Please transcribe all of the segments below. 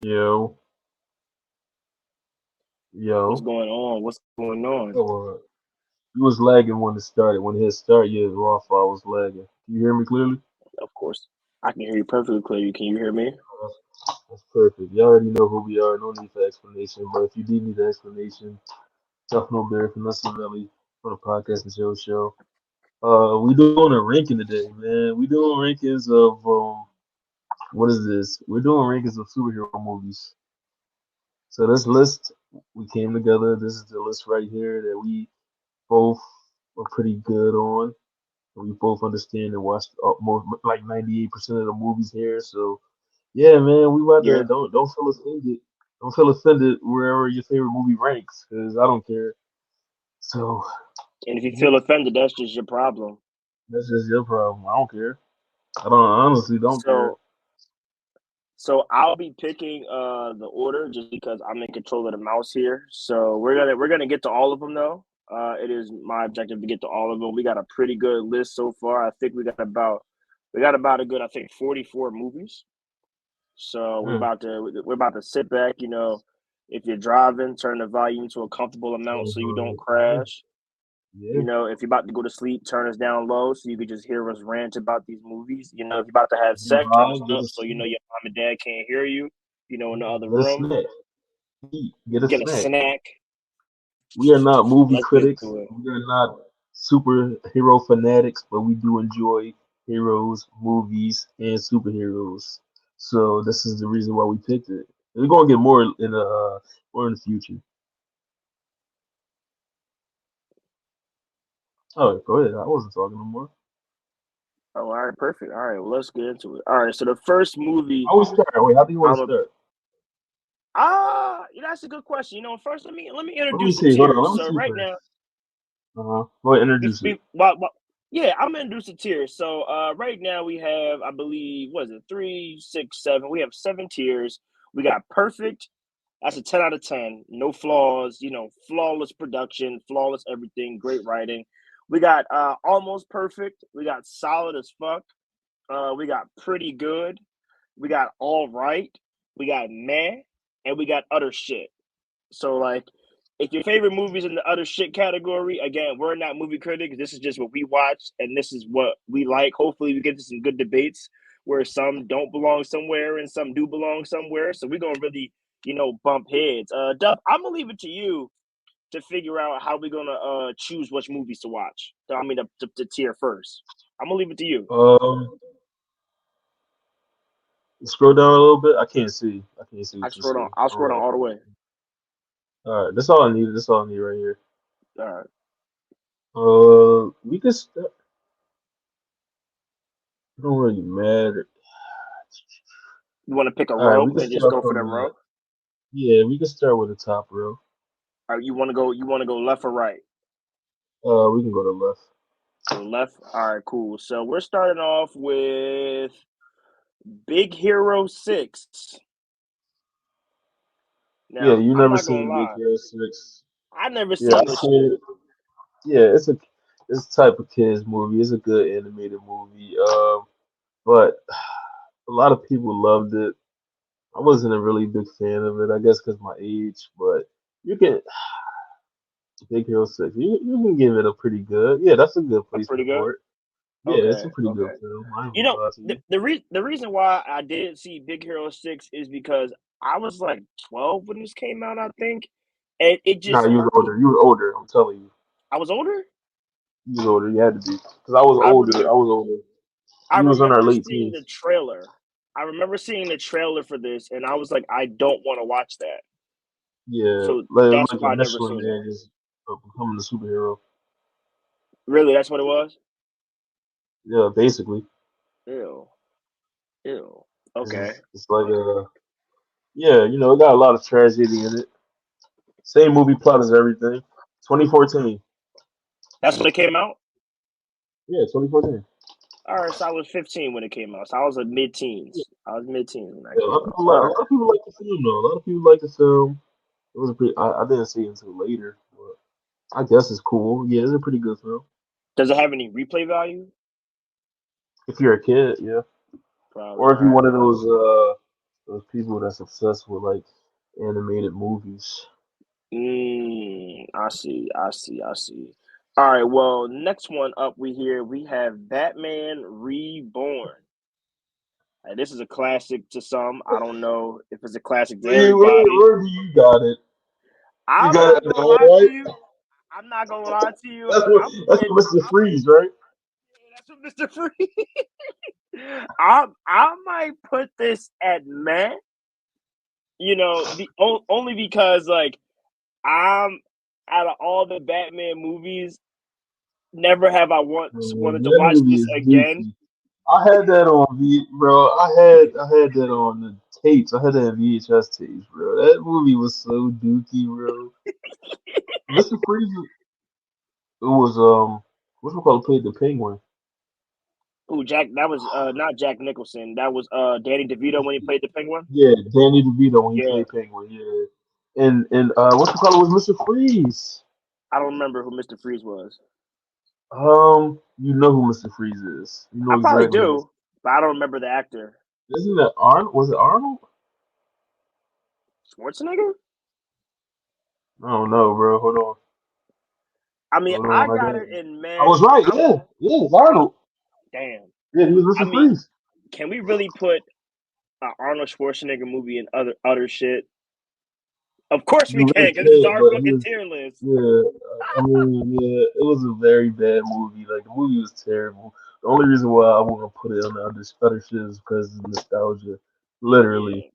Yo, What's yo. going on? What's going on? Oh, you was lagging when it started. When it hit start, yeah, Wi-Fi was lagging. Can you hear me clearly? Of course, I can hear you perfectly clear. Can you hear me? That's perfect. You already know who we are. No need for explanation. But if you do need an explanation, Duffnobeer, Finessaveli for the podcast and show. We doing a ranking today, man. We doing rankings of what is this? We're doing rankings of superhero movies. So this list we came together. This is the list right here that we both are pretty good on. We both understand and watched more like 98% of the movies here. So yeah, man, we about to Yeah. don't feel offended. Don't feel offended wherever your favorite movie ranks, because I don't care. So And if you yeah, feel offended, that's just your problem. that's just your problem. I don't care. I honestly don't care. So, so I'll be picking the order just because I'm in control of the mouse here. So we're gonna get to all of them though. It is my objective to get to all of them. We got a pretty good list so far. I think we got about a good, I think, 44 movies. So we're Mm. about to we're about to sit back. If you're driving, turn the volume to a comfortable amount so you don't Yeah, crash. yeah. If you're about to go to sleep, turn us down low so you can just hear us rant about these movies. If you're about to have Get sex, turn us high, get up a so snack. your mom and dad can't hear you. In the other Get a room. snack. Eat. Get a Get a snack. snack. We are not movie Let's get critics. to it. We are not superhero fanatics, but we do enjoy heroes, movies, and superheroes. So this is the reason why we picked it. We're gonna get more in the future. Oh, go ahead. I wasn't talking no more. Oh, all right, perfect. All right, well, let's get into it. All right, so the first movie How we start? Wait, how do you want I'm to a start? that's a good question. First let me Let me introduce the see. Hold on. tiers. Let me So see right first. now, Go ahead, Be, introduce it. be, well, yeah, I'm gonna do some tiers. So right now we have, I believe, what is it, three, six, seven? We have seven tiers. We got perfect. That's a 10 out of 10. No flaws. Flawless production, flawless everything, great writing. We got almost perfect. We got solid as fuck. We got pretty good. We got all right. We got meh, and we got utter shit. So like, if your favorite movie is in the other shit category, again, we're not movie critics. This is just what we watch, and this is what we like. Hopefully, we get to some good debates where some don't belong somewhere and some do belong somewhere. So we're gonna really, bump heads. Duff, I'm gonna leave it to you to figure out how we're gonna choose which movies to watch. I mean, the tier first. I'm gonna leave it to you. Um, Scroll down a little bit. I can't see. I can't see I what you scroll down. see. I'll scroll down all the way. All right. That's all I need. That's all I need right here. All right. We can. It don't really matter. You want to pick a All right, row we can and just start go for from that row? yeah, we can start with the top row. Or you want to go? You want to go left or right? We can go to left. Go left. All right, cool. So we're starting off with Big Hero 6. Yeah, Now, you I'm never not gonna seen Big lie, Hero 6. I never Yeah, seen I this seen shit. it. Yeah, it's a type of kids movie. It's a good animated movie. But a lot of people loved it. I wasn't a really big fan of it. I guess because my age. But you can Big Hero 6. You can give it a pretty good. Yeah, that's a good I'm pretty placement good. for it. Yeah, it's Okay, a pretty good okay. film. I ain't You gonna know, lie to the you. the reason why I didn't see Big Hero 6 is because I was like 12 when this came out, I think, and it Nah, just you was older. You was older. I'm telling you. I was older. You was older. You had to be. Because I was I older. remember I was older. I You was in our remember late seeing the teens. trailer. I remember seeing the trailer for this, and I was like, I don't want to watch that. Yeah, So that's like why a I never Michelin seen it. man just becoming a superhero. Really, that's what it was. Yeah, basically, Ew, ew. Okay, it's like yeah, it got a lot of tragedy in it. Same movie plot as everything. 2014. that's when it came out. Yeah, 2014. All right, so I was 15 when it came out. So I was a Yeah, mid-teens. I was mid-teens when that yeah, came out. All a right. lot of people like the film though. A lot of people like the film. It was a pretty. I didn't see it until later, but I guess it's cool. Yeah, it's a pretty good film. Does it have any replay value? If you're a kid, yeah, Probably. or All if you're right. one of those. those people that's obsessed with like animated movies. I see. I see. I see. All right. Well, next one up, we have Batman Reborn. This is a classic to some. I don't know if it's a classic to Where, where, everybody. where do you got it? You I'm got it not at the gonna home, that's right? you. I'm not gonna lie to you. That's what Mr. Freeze, right? That's what Mr. Free. I might put this at man. Only because like I'm out of all the Batman movies, never have I once Man, wanted to that watch movie this is again. dookie. I had that on bro. I had that on the tapes. I had that in VHS tapes, bro. That movie was so dookie, bro. Mr. Freeze, it was what's it called? Played the Penguin. Ooh, Jack. That was not Jack Nicholson. That was Danny DeVito when he played the Penguin. Yeah, Danny DeVito when he Yeah, played Penguin. Yeah, and what's it called? It was Mr. Freeze. I don't remember who Mr. Freeze was. You know who Mr. Freeze is. You I know probably exactly who. do, but I don't remember the actor. Isn't that Arnold? Was it Arnold? Schwarzenegger. I don't know, bro. Hold on. I mean, Hold I on. I got got it it. in I man. was right. I'm, Yeah. Yeah, it's I'm Arnold. damn. Yeah, he was I Mr. mean, Freeze. can we really put an Arnold Schwarzenegger movie in other shit? Of course we You can, really because this is can't, our but he fucking was. tier list. Yeah. I mean, yeah, it was a very bad movie. Like the movie was terrible. The only reason why I wouldn't put it on the other shit is because of nostalgia. Literally.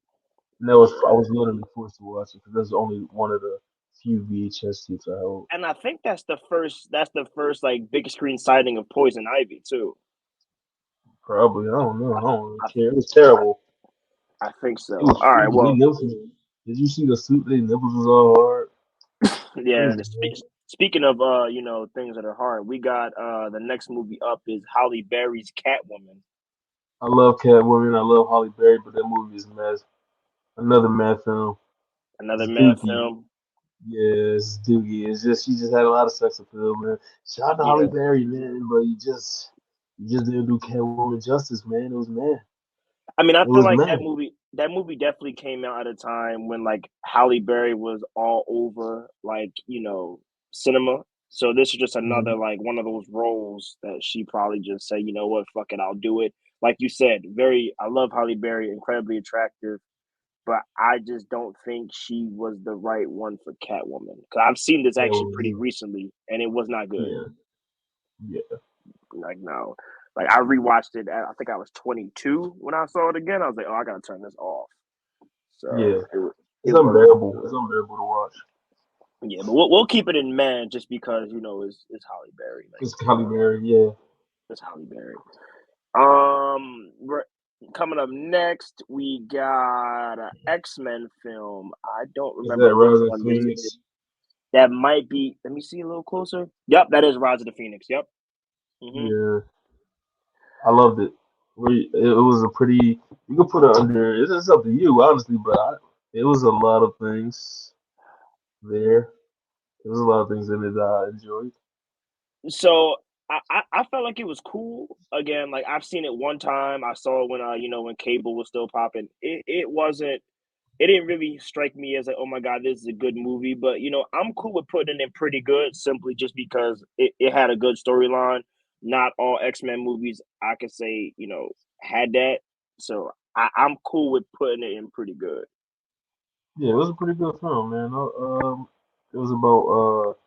Yeah, And I yeah. was literally forced to watch it because that's only one of the few VHS tapes I hold. And I think that's the first. That's the first like big screen sighting of Poison Ivy too. Probably. I don't know. I, I don't really I, care. It was terrible. I think It so. was All right. freezing. They Well, nipples. Did you see the suit? They nipples was all hard. yeah. Crazy, man. Speaking of things that are hard, we got the next movie up is Holly Berry's Catwoman. I love Catwoman. I love Holly Berry, but that movie is mess. Another mad film. Another It's mad Dookie. film. Yeah, it's Doogie. It's just she just had a lot of sex appeal, man. Shout out to Holly Yeah. Berry, man, but you just didn't do Catwoman justice, man. It was man. I mean, I It feel was like man. that movie definitely came out at a time when like Halle Berry was all over like, cinema. So this is just another Mhm. like one of those roles that she probably just said, you know what, fuck it, I'll do it. Like you said, very I love Halle Berry, incredibly attractive, but I just don't think she was the right one for Catwoman. Cause I've seen this actually pretty Catwoman. recently and it was not good. Yeah, yeah, Like no. Like I rewatched it I think I was 22 when I saw it again. I was like, oh, I gotta turn this off. So yeah. it It's wasn't unbearable. It's good. unbearable to watch. Yeah, but we'll keep it in man just because it's Holly Berry. Like It's Halle Berry. Yeah. it's Holly Berry. We're coming up next. We got an X-Men film. I don't Is remember that which Rise of one this is. Phoenix? That might be. Let me see a little closer. Yep, that is Rise of the Phoenix. Yep. Hmm. Yeah, I loved it. It was a pretty. You could put it under. It's up to you, honestly, but it was a lot of things there. There was a lot of things in it that I enjoyed. So I felt like it was cool. Again, like I've seen it one time. I saw it when when cable was still popping. It wasn't. It didn't really strike me as like, oh my god, this is a good movie. But I'm cool with putting it in pretty good, simply just because it had a good storyline. Not all X-Men movies I could say had that. So I'm cool with putting it in pretty good. Yeah, it was a pretty good film, man. It was about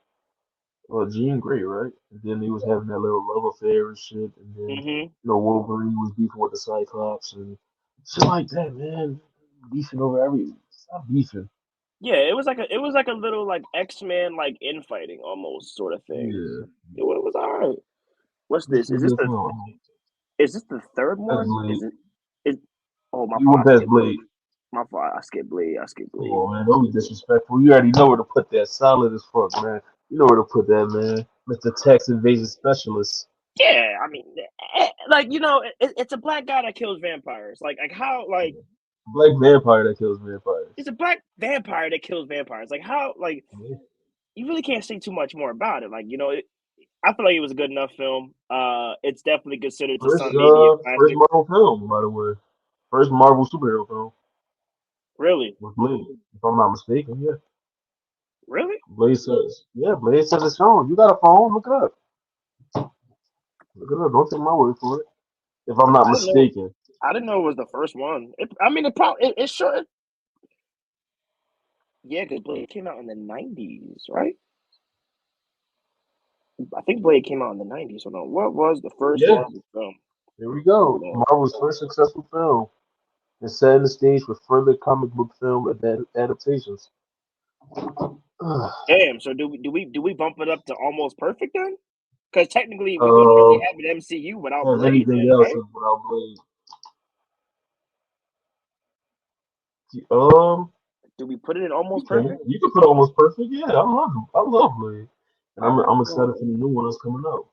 Jean Grey, right? And then he was having that little love affair and shit, and then Hmm. Wolverine was beefing with the Cyclops and shit like that, man. Beefing over every stop beefing. Yeah, it was like a little like X-Men like infighting almost sort of thing. Yeah, It was all right. What's it's a this? pretty good film. Is this the third That's one? Blade. Is oh my You fault, went I past skipped Blade. my fault, I skipped Blade. Come Blade. on, man. Don't be disrespectful. You already know where to put that. Solid as fuck, man. You know where to put that, man. Mr. Tax Invasion Specialist. Yeah, I mean, like it's a black guy that kills vampires. Like how like Black vampire that kills vampires. it's a black vampire that kills vampires. Like how like Yeah. you really can't say too much more about it. Like I feel like it was a good enough film. It's definitely considered to some maybe a First classic. Marvel film, by the way. First Marvel superhero film. Really? with Blade. If I'm not mistaken, yeah. Really? Blade says it's shown. You got a phone? Look it up. Look it up. Don't take my word for it. If I'm not I didn't know. mistaken. I didn't know it was the first one. I mean, it probably it sure. Yeah, because Blade came out in the '90s, right? I think Blade came out in the '90s. Hold on. What was the first Yeah, Marvel film? here we Hold go. on. Marvel's first successful film is setting the stage for further comic book film adaptations. Damn. So do we bump it up to almost perfect then? Because technically we wouldn't really Uh, have an MCU without as Blade, anything then, else right? without Blade. Um, Do we put it in you almost can. perfect? You can put almost perfect. Yeah, I love Blade, and All right, I'm excited cool. for the new one that's coming out.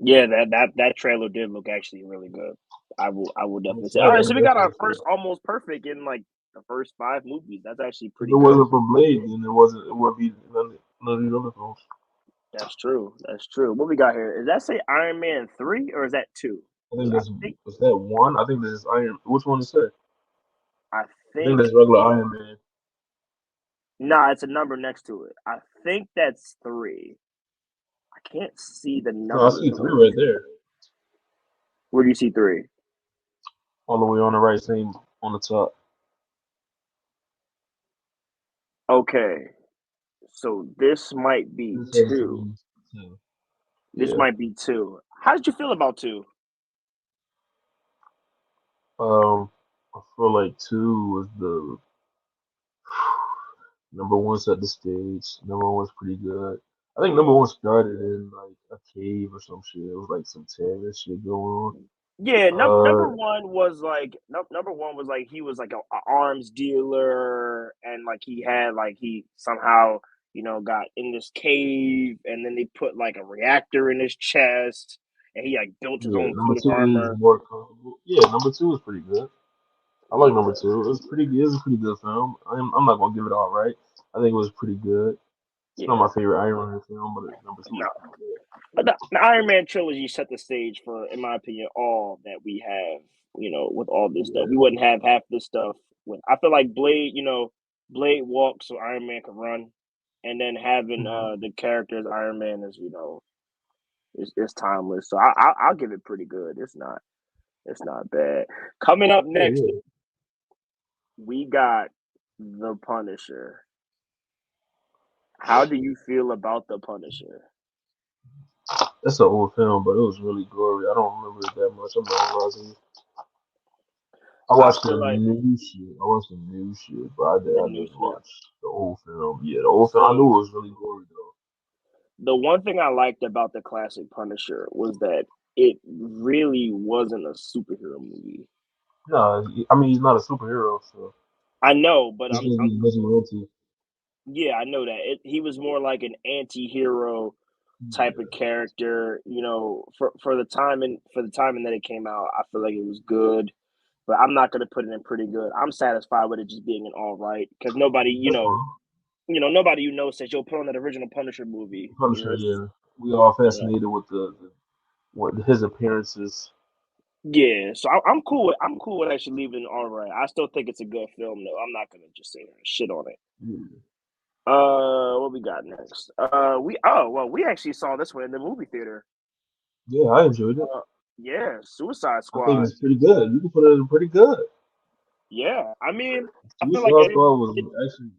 Yeah, that trailer did look actually really good. I will I'm definitely say. All excited. right, I'm so we got definitely our excited. first almost perfect in like the first 5 movies. That's actually If pretty it good. wasn't for Blade, then it wasn't. It would be none of these other films. That's true. That's true. What we got here? Does that say Iron Man 3 or is that 2? I think I that's think was that one. I think there's Iron. Which one is that? I I think think there's regular Iron Man. nah, it's a number next to it. I think that's 3. I can't see the No, I number see three though. right there, Where do you see 3? all the way on the right, same on the top. Okay, so this might be This has 2. three. Yeah. This Yeah. might be 2. How did you feel about 2? I feel like two was the number one set the stage. Number one was pretty good. I think number one started in like a cave or some shit. It was like some terrorist shit going Yeah, number on. one was like number one was like he was like a arms dealer, and like he had like he somehow got in this cave, and then they put like a reactor in his chest, and he like built his Yeah, own number suit of two is armor. more comfortable. Yeah, number two is pretty good. I like number two. It was pretty good. It was a pretty good film. I'm not gonna give it all right. I think it was pretty good. It's not Yeah, my favorite Iron Man film, but number two no, is pretty good. but the Iron Man trilogy set the stage for, in my opinion, all that we have. With all this stuff, we Yeah. wouldn't have half this stuff. I feel like Blade, Blade walks so Iron Man can run, and then having Mhm. the characters Iron Man is, it's timeless. So I'll give it pretty good. It's not bad. Coming up Yeah, next, yeah. we got the Punisher. How do you feel about the Punisher? That's an old film, but it was really gory. I don't remember it that much. I'm not gonna lie to you. I I watched the feel like new shit. I watched the new shit, but the I new didn't shit. watch the old film. Yeah, the old film. I knew So it was really gory though. the one thing I liked about the classic Punisher was that it really wasn't a superhero movie. No, I mean he's not a superhero, so I know, but this is vigilante. yeah, I know that he was more like an anti-hero type of Yeah, character. For the time and that it came out, I feel like it was good. But I'm not gonna put it in pretty good. I'm satisfied with it just being an all right because nobody, that's fine. nobody says, "Yo, put on that original Punisher movie." Punisher, yeah. We all Yeah, fascinated with the what his appearances. yeah. So I'm cool with actually leaving it all right. I still think it's a good film though. I'm not gonna just say shit on it. Yeah, What we got next? We actually saw this one in the movie theater. yeah, I enjoyed it. Uh, yeah, Suicide I think Squad. it's pretty good. You can put it in pretty good. Yeah, I mean, I feel like Suicide Squad was it. actually.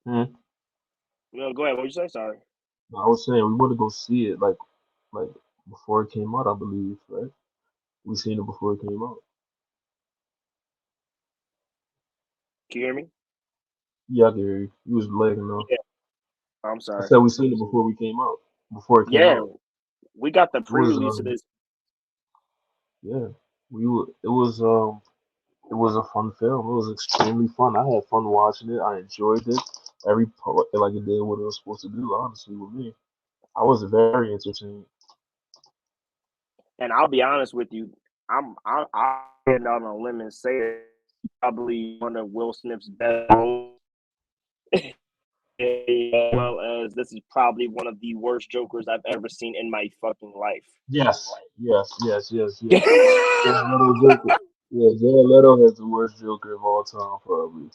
Hmm, Go ahead. What you say? Sorry. I was saying we want to go see it like before it came out. I believe, right? We seen it before it came out. Can you hear me? Yeah, I can hear you. You was lagging though. Yeah. I'm I sorry. said we seen it before we came out. Before it came Yeah, out. we got the It was pre-release of this. yeah. It was a fun film. It was extremely fun. I had fun watching it. I enjoyed it. Every part like it did what it was supposed to do, honestly with me. I was very entertained. And I'll be honest with you, I'll stand out on a limb and say it, probably one of Will Smith's best roles, as well as this is probably one of the worst Jokers I've ever seen in my fucking life. Yes, yes, yes, yes, yes. Jared Leto Joker. Yeah, Jared Leto has the worst Joker of all time, probably.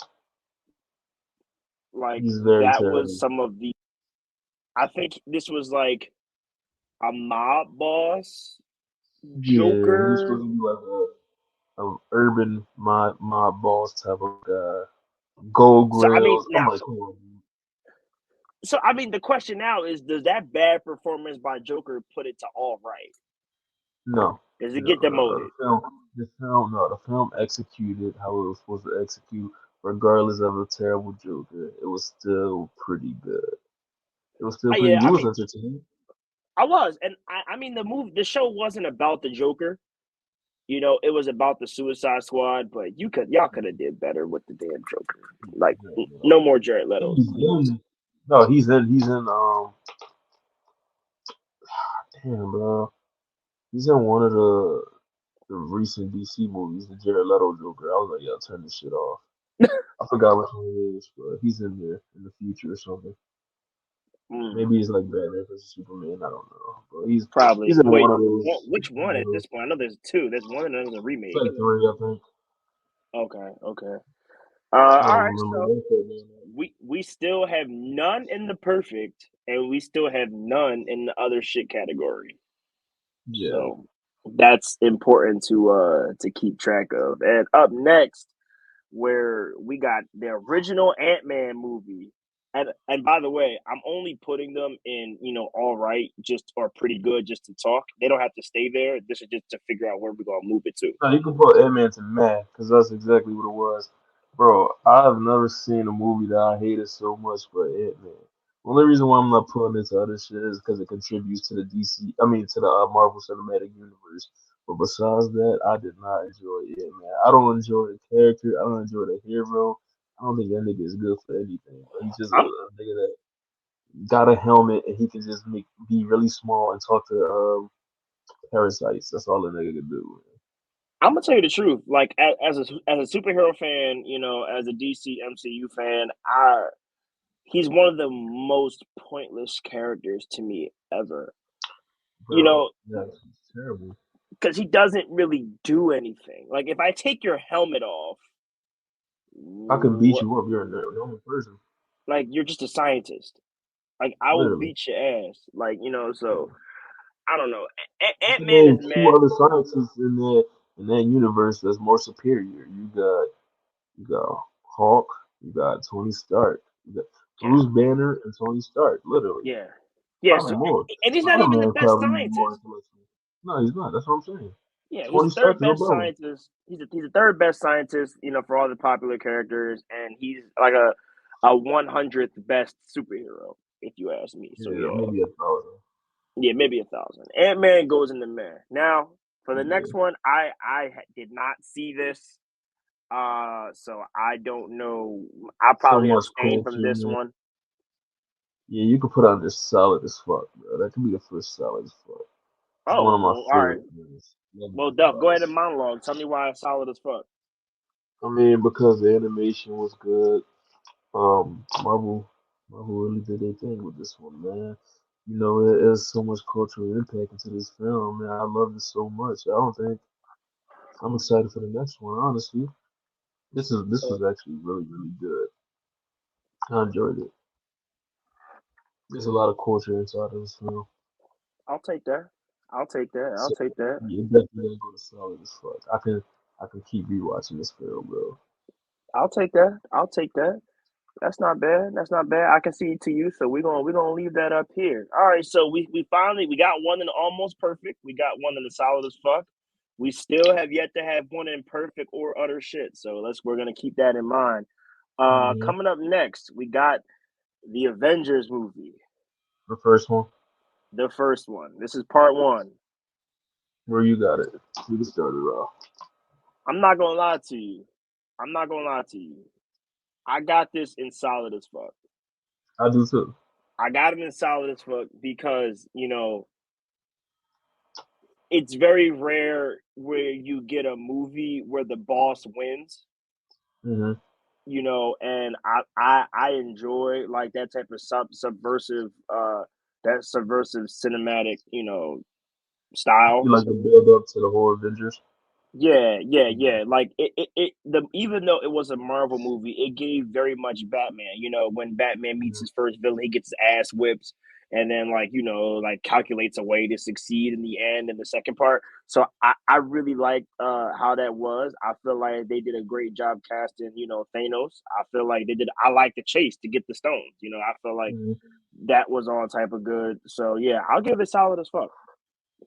Like He's very that was terrible. some of the. I think this was like a mob boss Yeah, he's Joker. supposed to be like a urban mob boss type of guy. Gold So I mean grills. I'm now, like, come on, man. so I mean the question now is, does that bad performance by Joker put it to all right? No, Does it no, get no, no. demoted? The film executed how it was supposed to execute, regardless of a terrible Joker. It was still pretty good. It was still pretty. Yeah, You I was mean entertained. I was, and I mean the show wasn't about the Joker. You know, it was about the Suicide Squad, but y'all could have did better with the damn Joker. Like, Yeah, no more Jared Leto, he's please. in. No, he's in. Damn, bro. He's in one of the recent DC movies, the Jared Leto Joker. I was like, yo, turn this shit off. I forgot which one it is, but he's in there in the future or something. Mm, Maybe he's like Batman versus Superman. I don't know, but he's probably. in Wait, one of those. which one at this point? I know there's two. There's one and there's a It's remake. like three, I think. Okay, okay. I All don't right. remember. So Don't quote me on that. we still have none in the perfect, and we still have none in the other shit category. Yeah, So that's important to keep track of. And up next, where we got the original Ant-Man movie. And by the way, I'm only putting them in, all right, just or pretty good just to talk. They don't have to stay there. This is just to figure out where we're gonna move it to. no, you can put Ant-Man to mad because that's exactly what it was, bro. I've never seen a movie that I hated so much but Ant-Man. The only reason why I'm not putting it to other shit is because it contributes to the DC. I mean, to the Marvel Cinematic Universe. But besides that, I did not enjoy Ant-Man. I don't enjoy the character. I don't enjoy the hero. I don't think that nigga is good for anything. Bro. He's just I'm a nigga that got a helmet and he can just be really small and talk to parasites. That's all a nigga can do. I'm gonna tell you the truth. Like as a superhero fan, as a DC MCU fan, he's one of the most pointless characters to me ever. You Bro, know, that's terrible. because he doesn't really do anything. Like if I take your helmet off, I can beat what? you up. You're a normal person, Like you're just a scientist. Like I will literally. beat your ass. Like so I don't know. You Ant can Man is name two meh. other scientists in that universe that's more superior. You got Hulk. You got Tony Stark. You got Yeah, Bruce Banner and Tony Stark. Literally, yeah, yeah. probably So more. and he's not Spider even the Man best probably even more scientist. intellectual. No, he's not. That's what I'm saying. Yeah, he's Tony the Stark third is best above him. scientist. He's the third best scientist. For all the popular characters, and he's like a 100th best superhero, if you ask me. So Yeah, yeah, maybe 1,000. yeah, maybe 1,000. Ant Man goes in the meh. Now for the Yeah, next one, I did not see this. So I don't know. I'll so probably much abstain from culture, this man. one. Yeah, you could put on this solid as fuck, bro. That could be the first solid as fuck. It's one Oh, of my well, all right. favorite movies. Well, Legendary Duff, go ahead and wise. monologue. Tell me why it's solid as fuck. I mean, because the animation was good. Marvel really did their thing with this one, man. There's so much cultural impact into this film, man. I love it so much. I don't think I'm excited for the next one, honestly. This Uh, was actually really, really good. I enjoyed it. There's a lot of culture inside of this film. I'll take that. I'll take that. I'll So take that. yeah, it definitely gonna go to solid as fuck. I can keep rewatching this film, bro. I'll take that. I'll take that. That's not bad. That's not bad. I can see it to you. So we're gonna leave that up here. All right. So we finally we got one in almost perfect. We got one in the solid as fuck. We still have yet to have one in perfect or utter shit. So we're gonna keep that in mind. Hmm. Coming up next, we got the Avengers movie, The first one, the first one. This is part one. where you got it. You can start it off. I'm not gonna lie to you. I'm not gonna lie to you. I got this in solid as fuck. I do too. I got it in solid as fuck because it's very rare where you get a movie where the boss wins. Hmm. And I enjoy like that type of subversive that subversive cinematic style. You like the build up to the whole Avengers? Yeah. Like the even though it was a Marvel movie, it gave very much Batman. You know, when Batman meets Yeah, his first villain, he gets his ass whipped, and then like like calculates a way to succeed in the end in the second part. So I really like how that was. I feel like they did a great job casting. Thanos. I feel like they did. I like the chase to get the stones. I feel like yeah. that was all type of good. So yeah, I'll give it solid as fuck.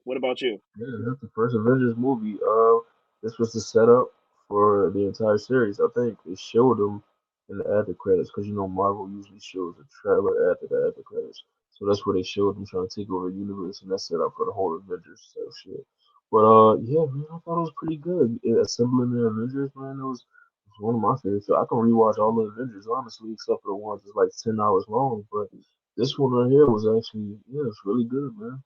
What about you? Yeah, that's the first Avengers movie. This was the setup for the entire series. I think they showed them in the after credits because Marvel usually shows a trailer after the after credits. So that's where they showed them trying to take over the universe, and that's set up for the whole Avengers stuff shit. But yeah, man, I thought it was pretty good. Assembling the Avengers, man, it was one of my favorites. So I can rewatch all the Avengers honestly, except for the ones that's like 10 hours long. But this one right here was actually, yeah, it's really good, man.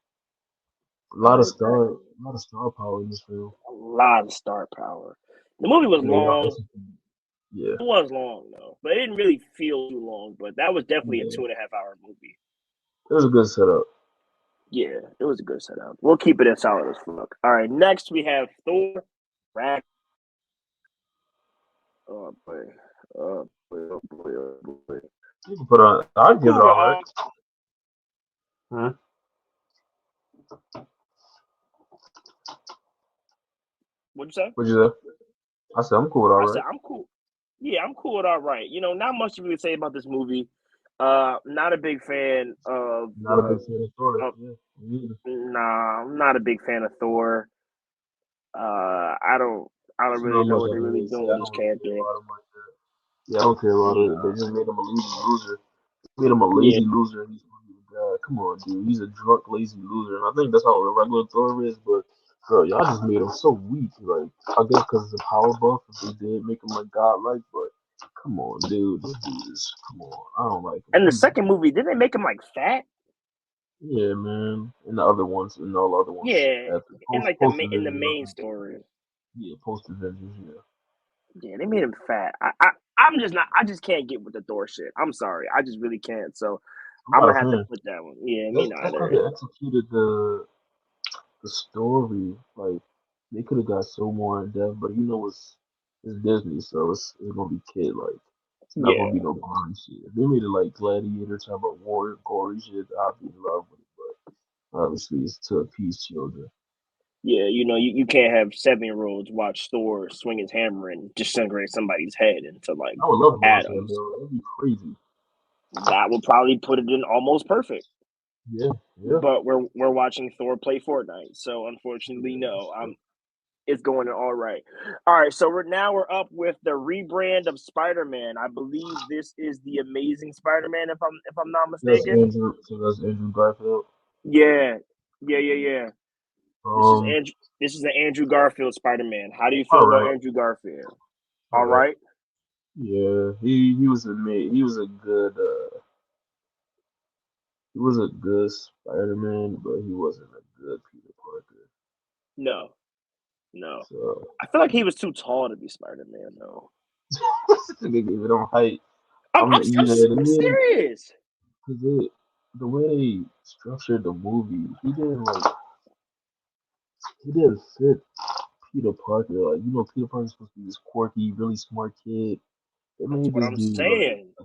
A I lot of agree. star, a lot of star power in this film. A lot of star power. The movie was And they all long. executed. Yeah, It was long though, but it didn't really feel too long. But that was definitely a yeah. 2.5 hour movie. It was a good setup. Yeah, it was a good setup. We'll keep it as solid as fuck. All right, next we have Thor. Rag. Oh boy. Oh boy. Oh boy. Oh boy. You can put on. I'm I'd give it cool with all right. Huh? what'd you say? What'd you say? I said I'm cool with all I right. said I'm cool. Yeah, I'm cool with all right. Not much to really say about this movie. Not a big fan of Not a the. big fan of story. Of, Yeah, me either. nah, I'm not a big fan of Thor. I don't. I don't It's not really know much what I they're can really really say. doing I with this don't really care character. about him like that. Yeah, I don't care about it. They No. just made him a lazy loser. Made him a Yeah, lazy loser. And he's gonna be the guy. Come on, dude. He's a drunk, lazy loser. And I think that's how a regular Thor is. But bro, y'all just made him so weak. Like I guess because of the power buff, they did make him like godlike. But come on, dude. This dude is. Come on. I don't like him. and the second movie, didn't they make him like fat? Yeah, man. And the other ones, and all the other ones Yeah, after in like post in the Avengers, main story. yeah, post Avengers, yeah. Yeah, they made him fat. I'm just not. I just can't get with the Thor shit. I'm sorry. I just really can't. So I'm I'm not a gonna have to fan. put that one. Yeah, me That's how neither. they executed the story. Like they could have got so more in depth, but it's Disney, so it's gonna be kid like. It's not gonna be Yeah, no gory shit. If they made it like Gladiator type of war gory shit, I'd be in love with it. But obviously, it's to appease children. yeah. You can't have 7-year-olds watch Thor swing his hammer and disintegrate somebody's head into like I would love to watch that, atoms. though. That'd be crazy. That would probably put it in almost perfect. Yeah, yeah, But we're watching Thor play Fortnite, so unfortunately, yeah. no. That's true. It's going all right. All right, so we're up with the rebrand of Spider-Man. I believe this is the Amazing Spider-Man, if I'm not mistaken. That's Andrew Garfield. Yeah, yeah. This is Um, Andrew. This is the Andrew Garfield Spider-Man. How do you feel all about right, Andrew Garfield? all All right. right. Yeah, he was he was a good he was a good Spider-Man, but he wasn't a good Peter Parker. No, no. So I feel like he was too tall to be Spider-Man, though. they gave it on height. I'm I'm, I'm, Yeah, they I'm made him serious. because the way they structured the movie, he didn't fit Peter Parker. Like Peter Parker's supposed to be this quirky, really smart kid. They That's made what this I'm dude like saying. a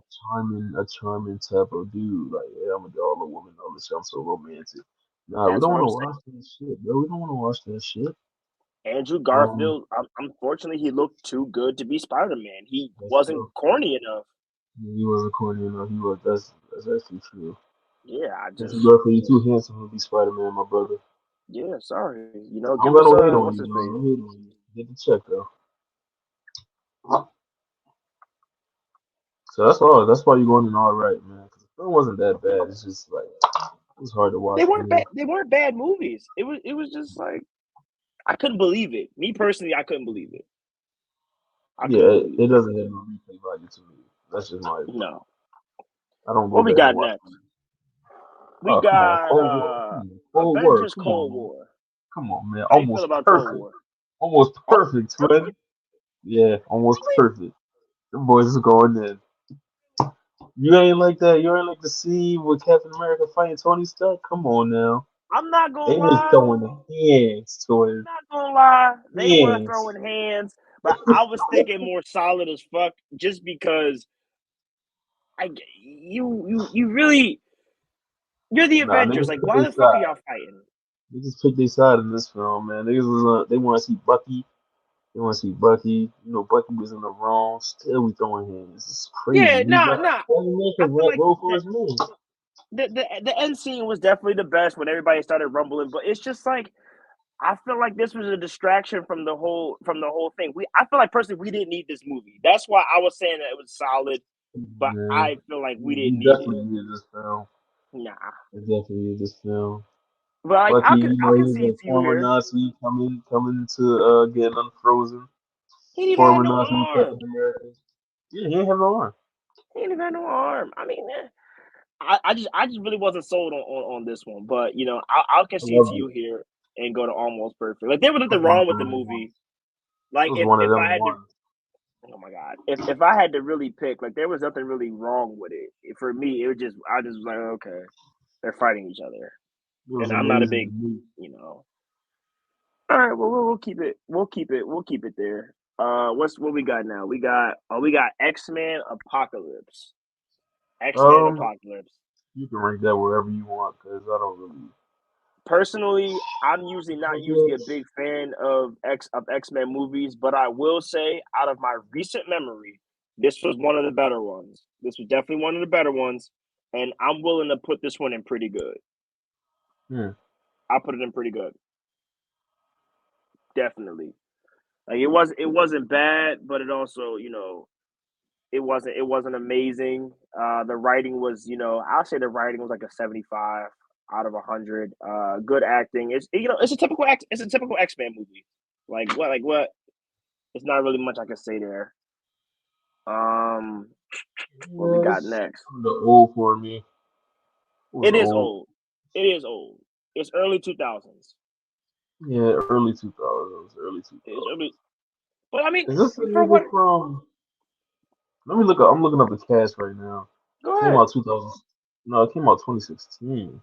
charming type of dude. Like, yeah, I'm a dollar woman. All this shit. I'm so romantic. Nah, we That's don't what want I'm to saying. watch that shit, bro. We don't want to watch that shit. Andrew Um, Garfield, unfortunately, he looked too good to be Spider Man. He that's wasn't true. corny enough. He wasn't corny enough. He was. That's actually true. Yeah, Andrew Garfield, you too handsome to be Spider Man, my brother. yeah, sorry. I don't Give got us no hate on what's you, his bro. face? No hate on you. Get the check though. So that's all. That's why you're going in all right, man. Because the film wasn't that bad. It's just like it was hard to watch They for weren't me. bad. They weren't bad movies. It was just like I couldn't believe it. Me personally, I couldn't believe it. I Yeah, couldn't it believe it. doesn't have no replay value to me. That's just my opinion. No. I don't go What we back and got watch next? them. We Oh, come on, got Cold War. Cold War. Avengers Come on, Cold man. War. Come on, man. How you feel Almost about Cold perfect. War? Almost Oh, perfect, really? twin. Yeah, almost Really? perfect. The boys is going in. You ain't like that. You ain't like the scene with Captain America fighting Tony Stark. Come on now. I'm not gonna They was lie. throwing hands I'm towards not gonna lie. They were hands. throwing hands, but I was thinking more solid as fuck, just because you really you're the Nah, Avengers. niggas Like, pick why their the fuck are side. y'all fighting? Niggas pick their side in this film, man. Niggas was they want to see Bucky. They want to see Bucky. You know, Bucky was in the wrong. Still, we throwing hands. It's crazy. Yeah, We nah, got nah. every man I can feel like roll for his man. the end scene was definitely the best when everybody started rumbling, but it's just like I feel like this was a distraction from the whole thing. I feel like personally we didn't need this movie. That's why I was saying that it was solid, but Yeah, I feel like we we didn't need it. definitely need this film. Nah, We definitely need this film. but like Bucky, you I know, he could was see a it to you former here. Nazi coming to get unfrozen. He didn't even have Former no Nazi arm. Captain America. Yeah, he didn't have no arm. He didn't even have no arm. I mean, I just really wasn't sold on this one. But I can I see it to loved you it. here and go to almost perfect. Like there was It was nothing one wrong of with the those ones. movie. It Like was one of if them I had to, ones. oh my god, if I had to really pick, like there was nothing really wrong with it. For me, it was just I just was like, okay, they're fighting each other, It was and I'm not a amazing big, to me. you know. All right, well we'll keep it. We'll keep it there. What we got now? We got X-Men Apocalypse. X-Men Um, Apocalypse. you can rank that wherever you want because I don't really. Personally, I'm usually not I usually a guess. big fan of X-Men movies, but I will say, out of my recent memory, this was one of the better ones. This was definitely one of the better ones, and I'm willing to put this one in pretty good. Hmm. I put it in pretty good, definitely. Like it wasn't bad, but it also, it wasn't amazing. The writing was, I'll say the writing was like a 75 out of 100. Good acting. It's a typical X-Men movie. Like what? It's not really much I can say there. Um, what we Yeah, got it's next? the old for me. It was It is old. old. It is old. It's early 2000s. Yeah, early 2000s. Early It's 2000s. early, but I mean, Is this the for what? nigga from? Let me look up. I'm looking up the cast right now. Go Came ahead. out 2000. No, it came out 2016.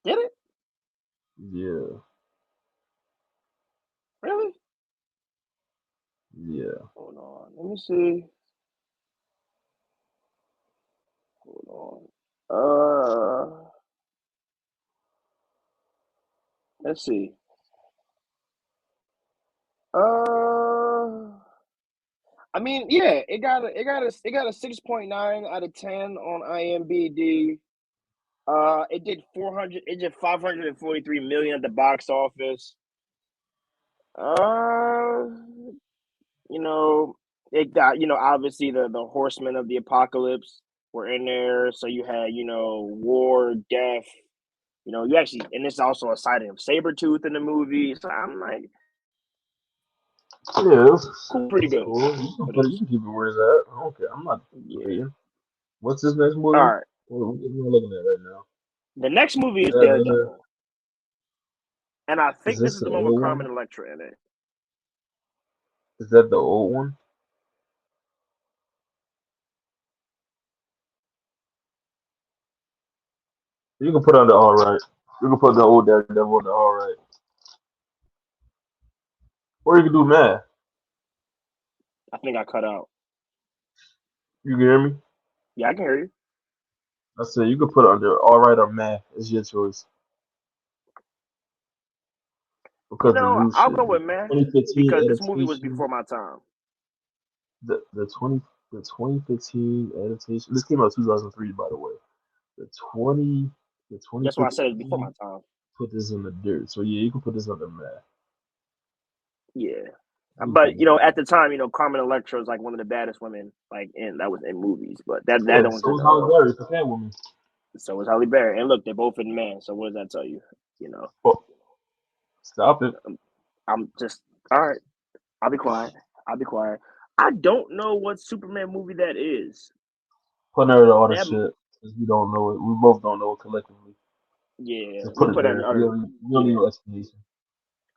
Did it Yeah, really? yeah. Hold on. Let me see. Hold on. Let's see. I mean, yeah, it got a 6.9 out of 10 on IMDb. It did 543 million at the box office. Uh, you know, it got, obviously the horsemen of the apocalypse were in there. So you had, war, death, you actually, and it's also a sighting of Sabretooth in the movie. So I'm like, Yeah, cool, pretty it's good. cool. You can But put it. You can keep it where it's at. I don't care. I'm not yeah. debating. What's this next All movie? right. What am I looking at right now? The next movie Is is that Daredevil. And I is think this this is the the one with old Carmen one? Electra in it. Is that the old one? You can put on the all right. You can put the old Daredevil on the all right, or you can do math. I think I cut out. You can hear me? Yeah, I can hear you. I said you can put on the all right or math. It's your choice because the new I'll shit, go the with man 2015 because this movie was adaptation, before my time. the 2015 adaptation. This came out 2003, by the way. The 20 the That's why I said it's before my 2015 time. put this in the dirt. So yeah, you can put this on the map. Yeah. You can But put this on the at map. the time, Carmen Electra was like one of the baddest women like in that was in movies. But that Yeah, one's so in is Holly Berry for Catwoman. so was Halle Berry. And look, they're both in Man. So what does that tell you? You know, Oh, stop it. I'm just all right. I'll be quiet. I'll be quiet. I don't know what Superman movie that is. Put her to all the That shit because we don't know it. We both don't know it collectively. yeah, Just we'll put it put that in there. utter We don't need yeah no explanation.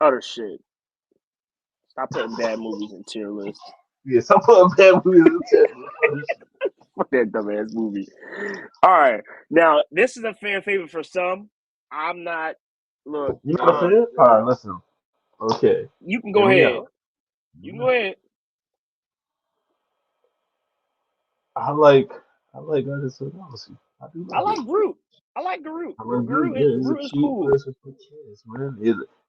utter shit. Stop putting bad movies in tier list. Yeah, stop putting bad movies in the chat. Fuck that dumbass movie. All right, now this is a fan favorite for some. I'm not. Look, You're not a fan? All right, listen. Okay, you can hear go me ahead. out. You can go ahead. I like I like Guardians of the Galaxy. I do I like it. like Groot. I like Groot. I like Groot. Groot is Yeah, he's a Groot is cute cool. person for kids, man.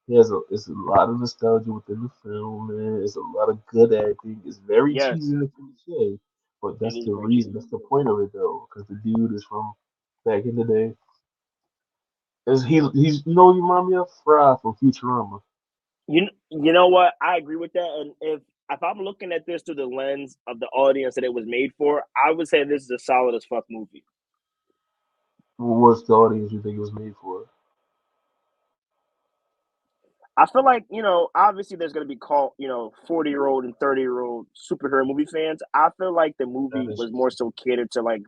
He has a it's a lot of nostalgia within the film, man. It's a lot of good acting. It's very cheesy Yes, and cliche, but it that's is the very reason. That's cheesy. the point of it, though, because the dude is from back in the day. He's you remind me of Fry from Futurama. You know what? I agree with that. And if I'm looking at this through the lens of the audience that it was made for, I would say this is a solid as fuck movie. What's the audience you think it was made for? I feel like, obviously there's going to be 40-year-old and 30-year-old superhero movie fans. I feel like the That movie is was more true. so catered to like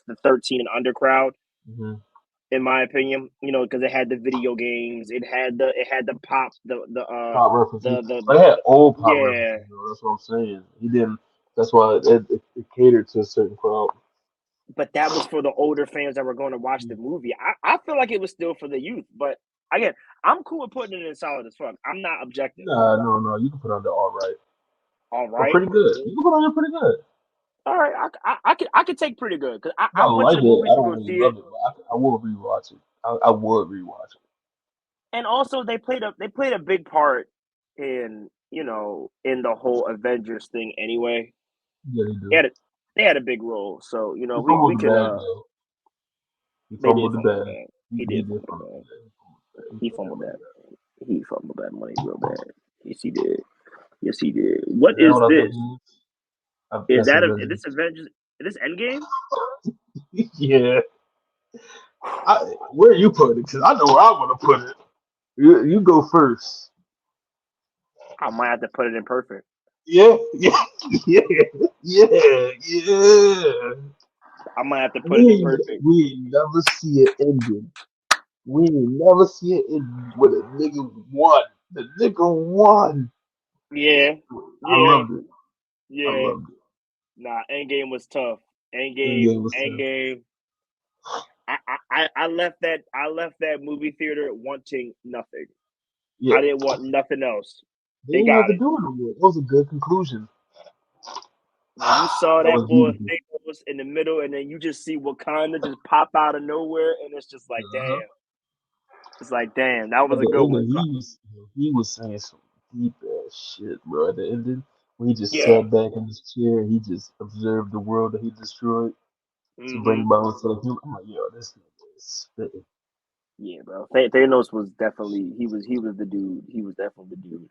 the 13 and under crowd, Mm-hmm. in my opinion, because it had the video games, it had the pop, Pop references. the But it had old pop yeah, references, though. That's what I'm saying. He didn't. That's why it catered to a certain crowd. but that was for the older fans that were going to watch the movie. I feel like it was still for the youth, but again, I'm cool with putting it in solid as fuck. I'm not objecting. Nah, no, no. You can put on the all right. All Or right, pretty good. You can put on there pretty good. all right, I could take pretty good because I, I I went to like the it. movies I to don't go really see it, love it, but I will rewatch it. I would rewatch it. and also they played a big part in the whole Avengers thing anyway. Yeah, they They do. had a, they had a big role, so He we fumbled the could bag, though. He they did fumbled the fumble the bag. bag. He, He he did did fumble the fumble bag. the bag. He He fumbled fumbled that that. money. He fumbled that money real bad. Yes, he did. Yes, he did. What You know is what I think this? he is? Is That's that is Avengers. this Avengers? Is this Endgame? Yeah. Where you put it? Because I know where I want to put it. You go first. I might have to put it in perfect. Yeah, yeah, yeah, yeah, yeah. I might have to put it in perfect. We ain't never see it ending. We ain't never see it ending with a nigga won. The nigga won. Yeah, I yeah, loved it. I yeah. loved it. Nah, Endgame was tough. And Endgame, game was tough. Endgame. I left that movie theater wanting nothing. Yeah, I didn't want nothing else. they They didn't have got to it. do it no more. It was a good conclusion. When you saw That that was boy beautiful. Thanos in the middle, and then you just see Wakanda just pop out of nowhere, and it's just like, Uh-huh. damn. It's like, damn, that At was a the good one. ending, So, he was saying some deep ass shit, bro. At the ending, when he just yeah. sat back in his chair, he just observed the world that he destroyed to Mm-hmm. bring balance to the human. I'm like, yo, this nigga is spitting. Yeah, bro. Thanos was definitely he was the dude. He was definitely the dude.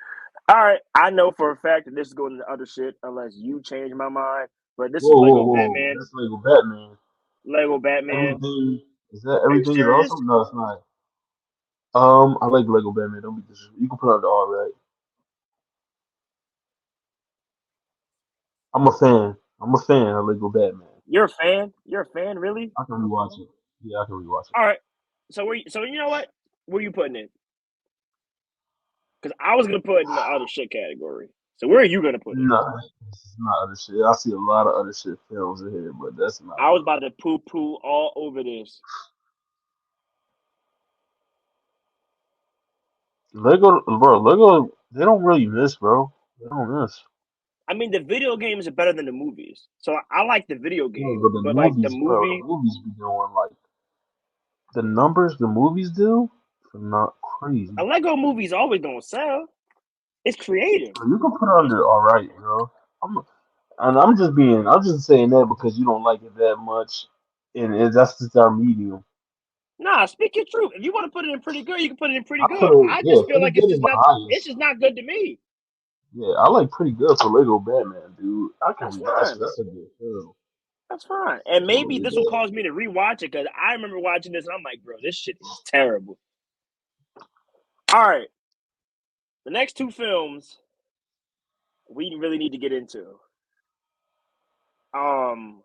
All right, I know for a fact that this is going to other shit unless you change my mind. But this is Whoa, whoa, Lego whoa! Batman. That's Lego Batman. Lego Batman. Everything is that Are you everything is serious? awesome? No, it's not. I like Lego Batman. Don't be disrespectful. You can put on the all right. I'm a fan. I'm a fan of Lego Batman. You're a fan? You're a fan, really? I can rewatch it. Yeah, I can rewatch it. All right. So you know what? Where you putting it? Because I was gonna put it in the other shit category. So where are you gonna put it? No, this is not other shit. I see a lot of other shit films in here, but that's not I one was of about to poo poo all over this. them. Lego, bro. Lego, they don't really miss, bro. They don't miss. I mean, the video games are better than the movies. So I like the video No, game, but the but like the movies, bro. The movie, movies be doing like the numbers the movies do are not crazy. a Lego movie's always gonna sell. It's creative. So you can put it under all right, bro. I'm just saying that because you don't like it that much, and that's just our medium. Nah, speak your truth. If you want to put it in pretty good, you can put it in pretty I put good. it, I yeah, just feel pretty like good is my it's highest. just not good to me. Yeah, I like pretty good for Lego Batman, dude. I can That's rewatch it. fine. That's a good film. That's fine. And That's maybe really this will good. cause me to rewatch it because I remember watching this and I'm like, bro, this shit is terrible. All right. The next two films we really need to get into. Um,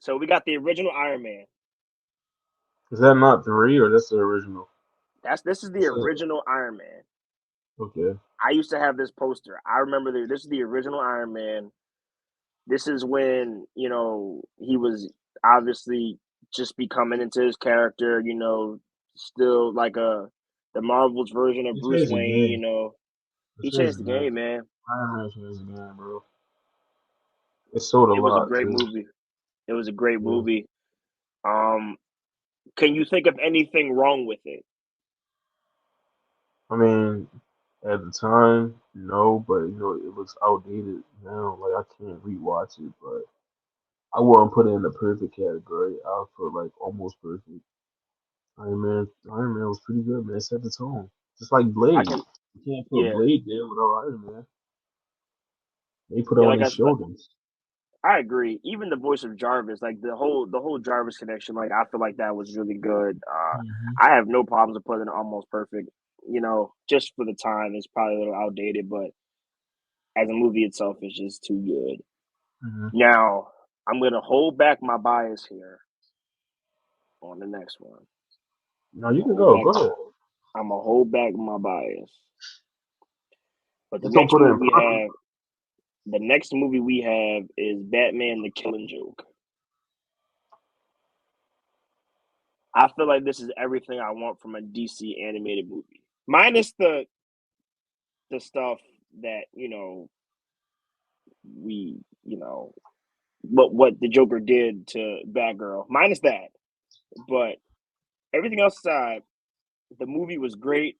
so we got the original Iron Man. Is that not three or that's the original? This is the That's it. original Iron Man. Okay. I used to have this poster. I remember this is the original Iron Man. This is when, he was obviously just becoming into his character, still like the Marvel's version of They Bruce changed the Wayne. game. They He changed changed the the game. game, man. Iron Man changed the game, bro. It sold a It was a lot great too. movie. It was a great Yeah. movie. Um, can you think of anything wrong with it? I mean, at the time, no, but it looks outdated now. Like I can't rewatch it, but I wouldn't put it in the perfect category. I would put like almost perfect. Iron Man was pretty good, man. It set the tone, just like I Blade. can, You can't put yeah, Blade there without Iron Man. They put it yeah. on his shoulders. I agree. Even the voice of Jarvis, like the whole Jarvis connection, like I feel like that was really good. Hmm. I have no problems with putting it almost perfect. Just for the time, it's probably a little outdated, but as a movie itself, it's just too good. Hmm. Now, I'm gonna hold back my bias here on the next one. No, I'm you gonna can hold go. back. Go ahead. I'm gonna hold back my bias. But the Just don't next put it movie in we perfect. have, the next movie we have is Batman: The Killing Joke. I feel like this is everything I want from a DC animated movie, minus the stuff that we what the Joker did to Batgirl, minus that. But everything else aside, the movie was great.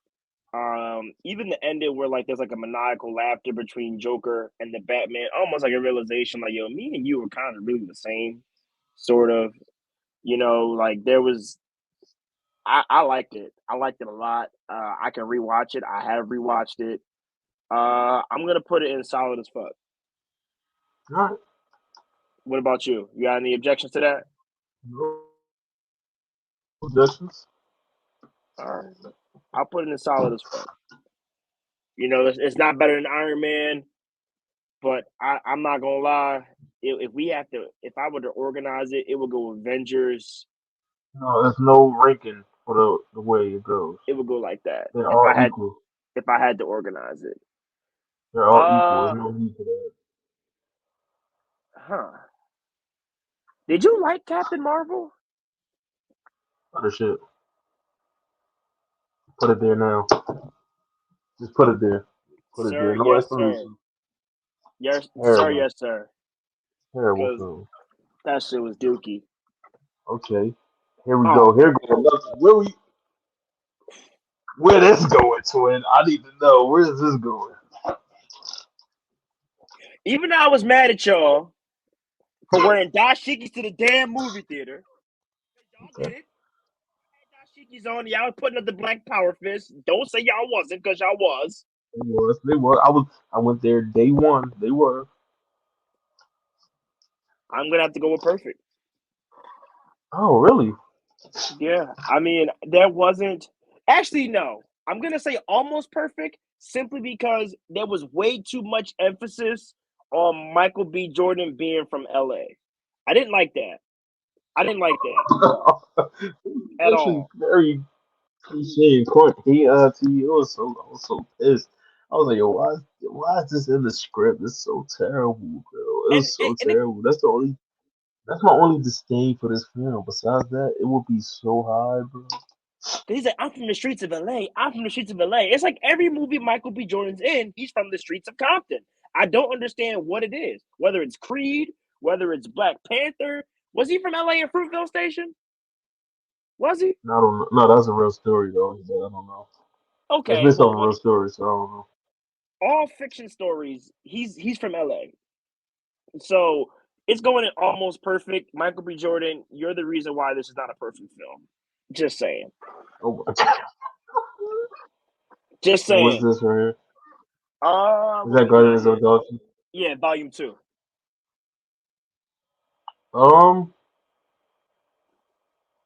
Even the ending where like there's like a maniacal laughter between Joker and the Batman, almost like a realization, like yo, me and you were kind of really the same, sort of. Like there was. I liked it. I liked it a lot. I can rewatch it. I have rewatched it. I'm gonna put it in solid as fuck. All right. What about you? You got any objections to that? No objections. All right, I'll put it in solid as fuck. It's not better than Iron Man, but I'm not gonna lie. If I were to organize it, it would go Avengers. No, there's no ranking for the way it goes. It would go like that. They're If I all had equal. if I had to organize it. They're all equal. Uh, There's no need for that huh. Did you like Captain Marvel? other shit. Put it there now. Just put it there. Put it there. Sir, No yes, sir. explanation. Yes, sir, Terrible. yes, sir. Terrible Because film. that shit was dookie. Okay. Here we Oh, go. Here go. Where this going, twin? I need to know. Where is this going? even though I was mad at y'all for wearing dashikis to the damn movie theater, y'all Okay. did it. Dashikis on, y'all was putting up the Black Power fist. Don't say y'all wasn't, because y'all was. They was. They was. I went there day one. They were. I'm gonna have to go with perfect. Oh, really? Yeah, I mean, there wasn't. Actually, no. I'm gonna say almost perfect simply because there was way too much emphasis on Michael B. Jordan being from LA. I didn't like that. I didn't like that at Actually, all. very cliche and corny. To you, I was so pissed. I was like, yo, why is this in the script? It's so terrible, bro. It And was and, so and it, terrible. That's my only disdain for this film. Besides that, it would be so high, bro. he's like, I'm from the streets of LA. I'm from the streets of LA. It's like every movie Michael B. Jordan's in, he's from the streets of Compton. I don't understand what it is. Whether it's Creed, whether it's Black Panther. Was he from LA in Fruitville Station? Was he? No, I don't know. No, that's a real story though. But I don't know. It's Okay, based well, off a real story, so I don't know. all fiction stories, he's from LA. So it's going in almost perfect. Michael B. Jordan, you're the reason why this is not a perfect film. Just saying. Oh my God. Just And what's saying. this right here? Is What that we got Guardians of here? the Galaxy? Yeah, volume 2. Um,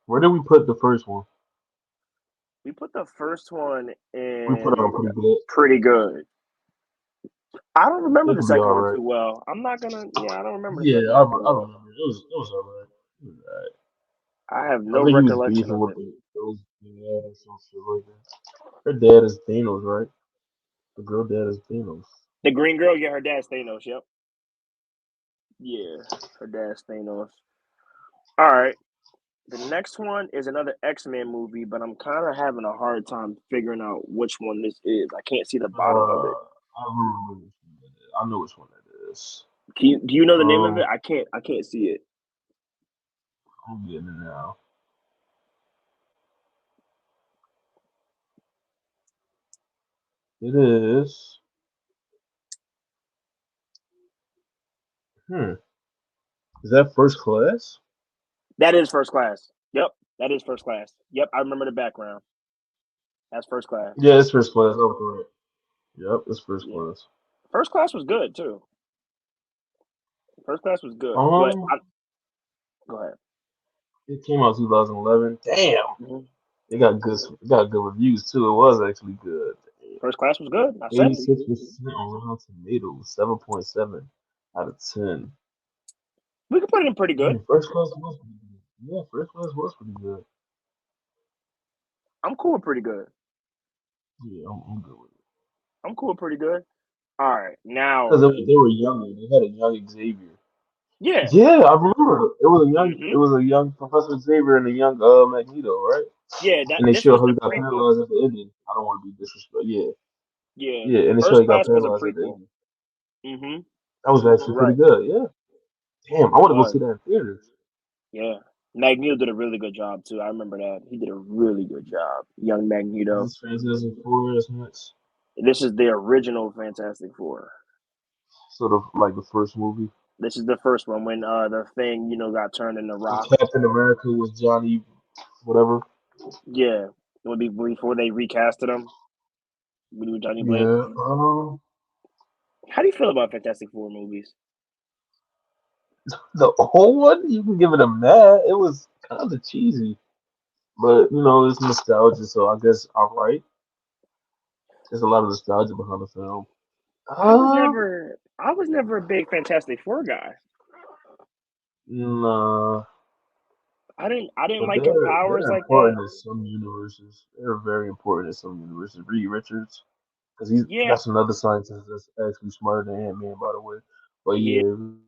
where did we put the first one? We put the first one We put it on in pretty good. pretty good. I don't remember It the could be second all one right. too well. I'm not gonna. Yeah, I don't remember the Yeah, second one too I well. remember. It was all right. It was all right. I have I no think he was recollection beefing of with it. those dad or some shit like that. Her dad is Thanos, right? The girl dad is Thanos. The green girl, yeah, her dad's Thanos. Yep. Yeah, her dad's Thanos. All right. The next one is another X-Men movie, but I'm kind of having a hard time figuring out which one this is. I can't see the bottom of it. I remember which one that is. I know which one that is. Do you know the name of it? Um, I can't see it. I'm getting it now. It is. Hmm. Is that First Class? That is First Class. Yep, that is First Class. Yep, I remember the background. That's First Class. Yeah, it's First Class. Oh, correct. Yep, it's First Yeah, Class. First Class was good too. First Class was good, but Um, go ahead. it came out 2011. Damn, Mm-hmm. it got good reviews too. It was actually good. First Class was good. I said it. 86% on Rotten Tomatoes, 7.7 out of 10. We could put it in pretty good. Damn, First Class was pretty good. Yeah, First Class was pretty good. I'm cool with pretty good. Yeah, I'm good with it. I'm cool with pretty good. All right, Because now, they were younger. They had a young Xavier. yeah. Yeah, I remember. It Mm-hmm. was a young Professor Xavier and a young Magneto, right? Yeah, that And they this showed was how the he got prequel. paralyzed at the ending. I don't want to be disrespectful. Yeah, Yeah, yeah, and they showed First he got Class was a paralyzed at the prequel. ending. Mm-hmm. That was actually You're pretty right. good. Yeah. Damn, I It want to go was. see that in theaters. Yeah. Magneto did a really good job too. I remember that. He did a really good job. Young Magneto. This Fantastic Four is next. This is the original Fantastic Four. Sort of like the first movie. This is the first one when the thing, got turned into And rock. Captain America was Johnny, whatever. Yeah. It would be before they recasted him with Johnny Blaze. Yeah. How do you feel about Fantastic Four movies? The whole one, you can give it a meh. It was kind of cheesy, but it's nostalgia, so I guess alright. There's a lot of nostalgia behind the film. Uh, I was never a big Fantastic Four guy. nah, I didn't but like their powers they're like that. important in some universes. They're very important in some universes. Reed Richards, because he's Yeah. that's another scientist that's actually smarter than Ant Man, by the way. But Yeah. yeah, Reed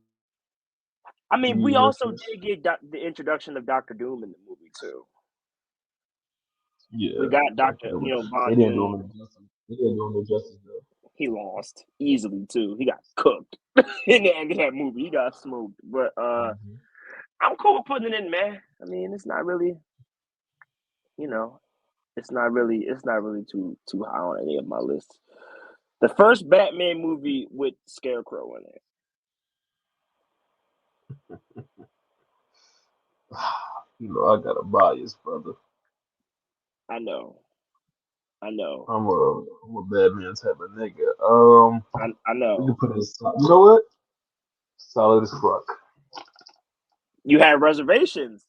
I mean, we Richards. also did get the introduction of Doctor Doom in the movie too. Yeah, We got but Doctor, they Von didn't do Doom. him any justice. They didn't do him any justice though. He lost easily too. He got cooked in the end of that movie. He got smoked. But Hmm. I'm cool with putting it in, man. I mean, it's not really, you know, it's not really too high on any of my lists. The first Batman movie with Scarecrow in it. I got a bias, brother. I know. I know. I'm a Batman type of nigga. I We can know. put it as you know what? Solid as fuck. You had reservations.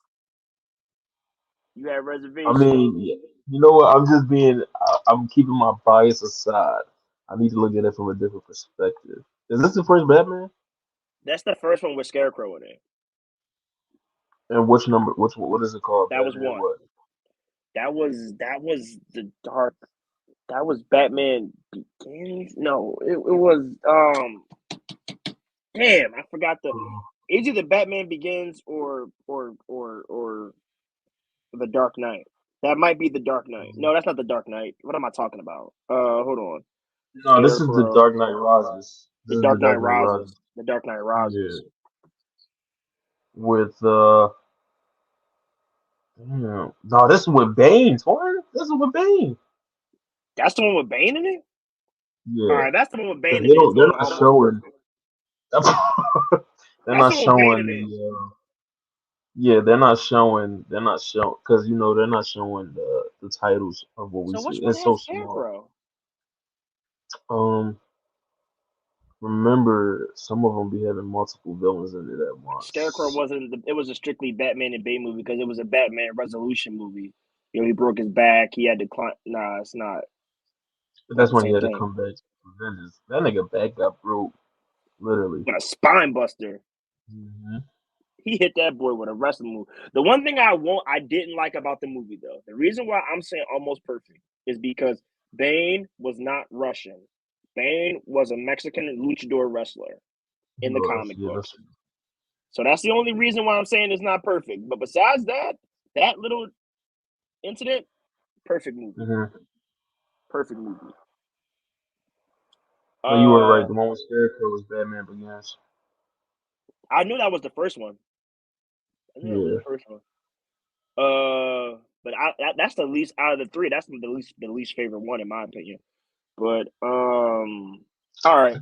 You had I reservations. mean, yeah, you know what? I'm keeping my bias aside. I need to look at it from a different perspective. Is this the first Batman? That's the first one with Scarecrow in it. And which number? What is it called? That was Batman one. what? That was the dark. That was Batman Begins. No, it was damn. I forgot the. Uh, It's either Batman Begins or the Dark Knight. That might be the Dark Knight. No, that's not the Dark Knight. What am I talking about? Hold on. no, this is the Scarecrow. Dark Knight Rises. The This is the Dark Knight Dark Knight Rises. Rises. The Dark Knight Yeah, Rises. with damn. No, this is with Bane. Twin. This is with Bane. That's the one with Bane in it. All Yeah, right, that's the one with because Bane in it. It's they're only not almost showing. perfect. They're That's not the one with Bane showing in it. the. Yeah, they're not showing. They're not showing because they're not showing the titles of what we So see. which one It's has so small. Scarecrow? Um, remember some of them be having multiple villains in it at Scarecrow once. wasn't. It was a strictly Batman and Bane movie because it was a Batman resolution movie. He broke his back. He had to climb. Nah, it's not. But Not that's the when he same had to thing. come back for vengeance. That nigga back got broke, literally. Got a spine buster. Hmm. He hit that boy with a wrestling move. The one thing I didn't like about the movie though, the reason why I'm saying almost perfect is because Bane was not Russian. Bane was a Mexican luchador wrestler He in the was, comic yeah, that's books. So that's the only reason why I'm saying it's not perfect. But besides that, That little incident, perfect movie. Mm-hmm. Perfect movie. No, you were right. Uh, The one with Scarecrow was Batman Begins. I knew that was the first one. I knew that was Yeah. the first one. But that's the least out of the three. That's the least favorite one in my opinion. But all right,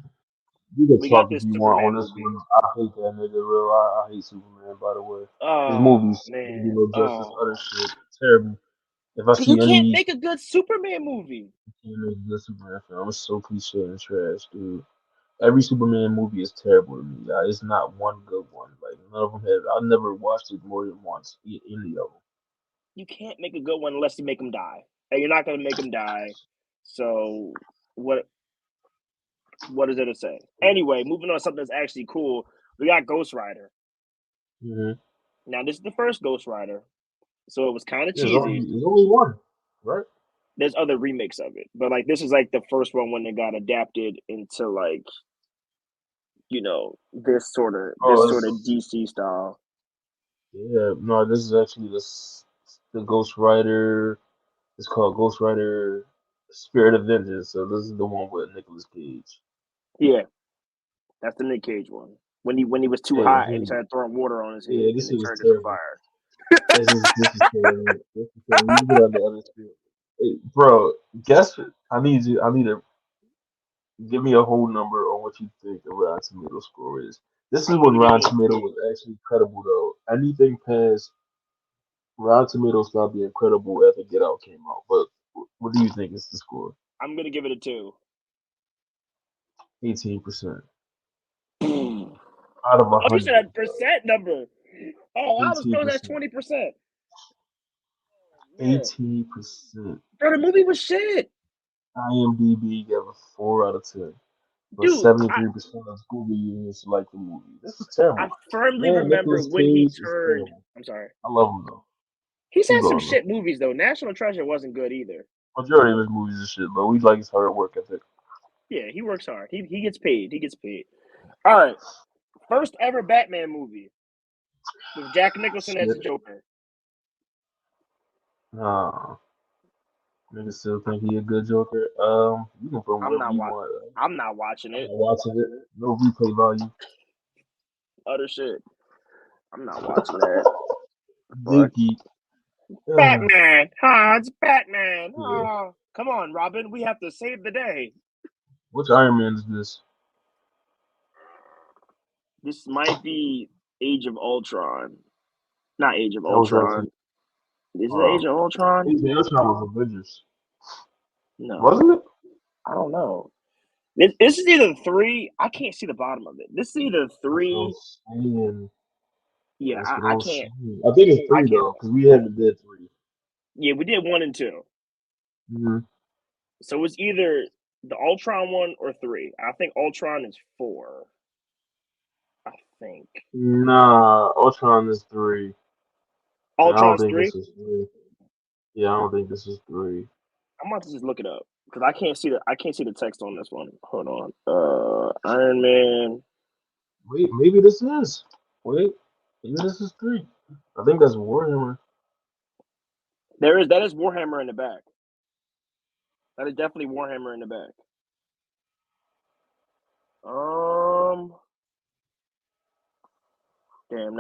You can we got talk if this you want on Superman this movie. one. I hate that nigga, real. I hate Superman, by the way. His Oh movies don't do man, no justice. oh, Other shit. Terrible. If I you see can't any make a good Superman movie. good Superman film, it's so cliche and trash, dude. Every Superman movie is terrible to me. It's not one good one. Like none of them have. I never watched it more than once. Any of them. You can't make a good one unless you make him die, and you're not gonna make him die. So what? What is there to say? Anyway, moving on to something that's actually cool. We got Ghost Rider. Mm-hmm. Now this is the first Ghost Rider, so it was kind of cheesy. There's only one, right? There's other remakes of it, but like this is like the first one when it got adapted into like this sort of Oh, DC style. yeah. No, this is actually the Ghost Rider. It's called Ghost Rider Spirit of Vengeance. So this is the one with Nicolas Cage. Yeah, that's the Nick Cage one. When he was too Yeah, hot and he started throwing water on his yeah, head this and it shit is turned into terrible. fire. This is terrible. This is terrible. You get on the other shit. Hey, bro, guess I need you. I need to give me a whole number on what you think the Rotten Tomato score is. This is I'm when gonna give Rotten it a Tomato 2. was actually credible though. Anything past Rotten Tomato stopped being credible after Get Out came out. But what do you think is the score? I'm gonna give it a 2. 18% Oh, out of a you said a hundred. percent number. Oh, I was Eighteen close at percent. 20%. Man, 18%. bro, the movie was shit, IMDb gave a 4 out of 10. But dude. 73% of Google users like the movie. This is I terrible. firmly Man, remember Nicolas when he Cage is turned. terrible. I'm sorry. I love him though. He's Keep had some going though. shit movies though. National Treasure wasn't good either. Majority of his movies is shit, but we like his hard work ethic. Yeah, he works hard. He gets paid. He gets paid. All right, first ever Batman movie with Jack Nicholson as Shit. the Joker. Nah. Niggas still think he a good Joker. You can put I'm whatever not you wa- want. I'm not watching I'm it. not watching it. No replay value. Other shit. I'm not watching that. But Dinky. Batman, it's Batman. Yeah. Come on, Robin. We have to save the day. Which Iron Man is this? This might be Age of Ultron. Not Age of That was Ultron. actually Is it uh Age of Ultron? Age of Ultron was Avengers. No, Wasn't it? I don't know. This is either 3. I can't see the bottom of it. This is either That's what I'm 3. saying. Yeah, That's what I I'm can't. saying. I think it's I three can't. though, because we haven't did three. Yeah, we did 1 and 2. Mm-hmm. So it's either the Ultron one or 3. I think Ultron is 4. I think Nah, Ultron is three. And I don't Ultron's think 3. this is three. Yeah, I don't think this is three. I'm about to just look it up because I can't see the text on this one. Hold on. Iron Man. Wait, maybe this is. Wait, maybe this is three. I think that's Warhammer. That is Warhammer in the back. That is definitely Warhammer in the back. Um, damn.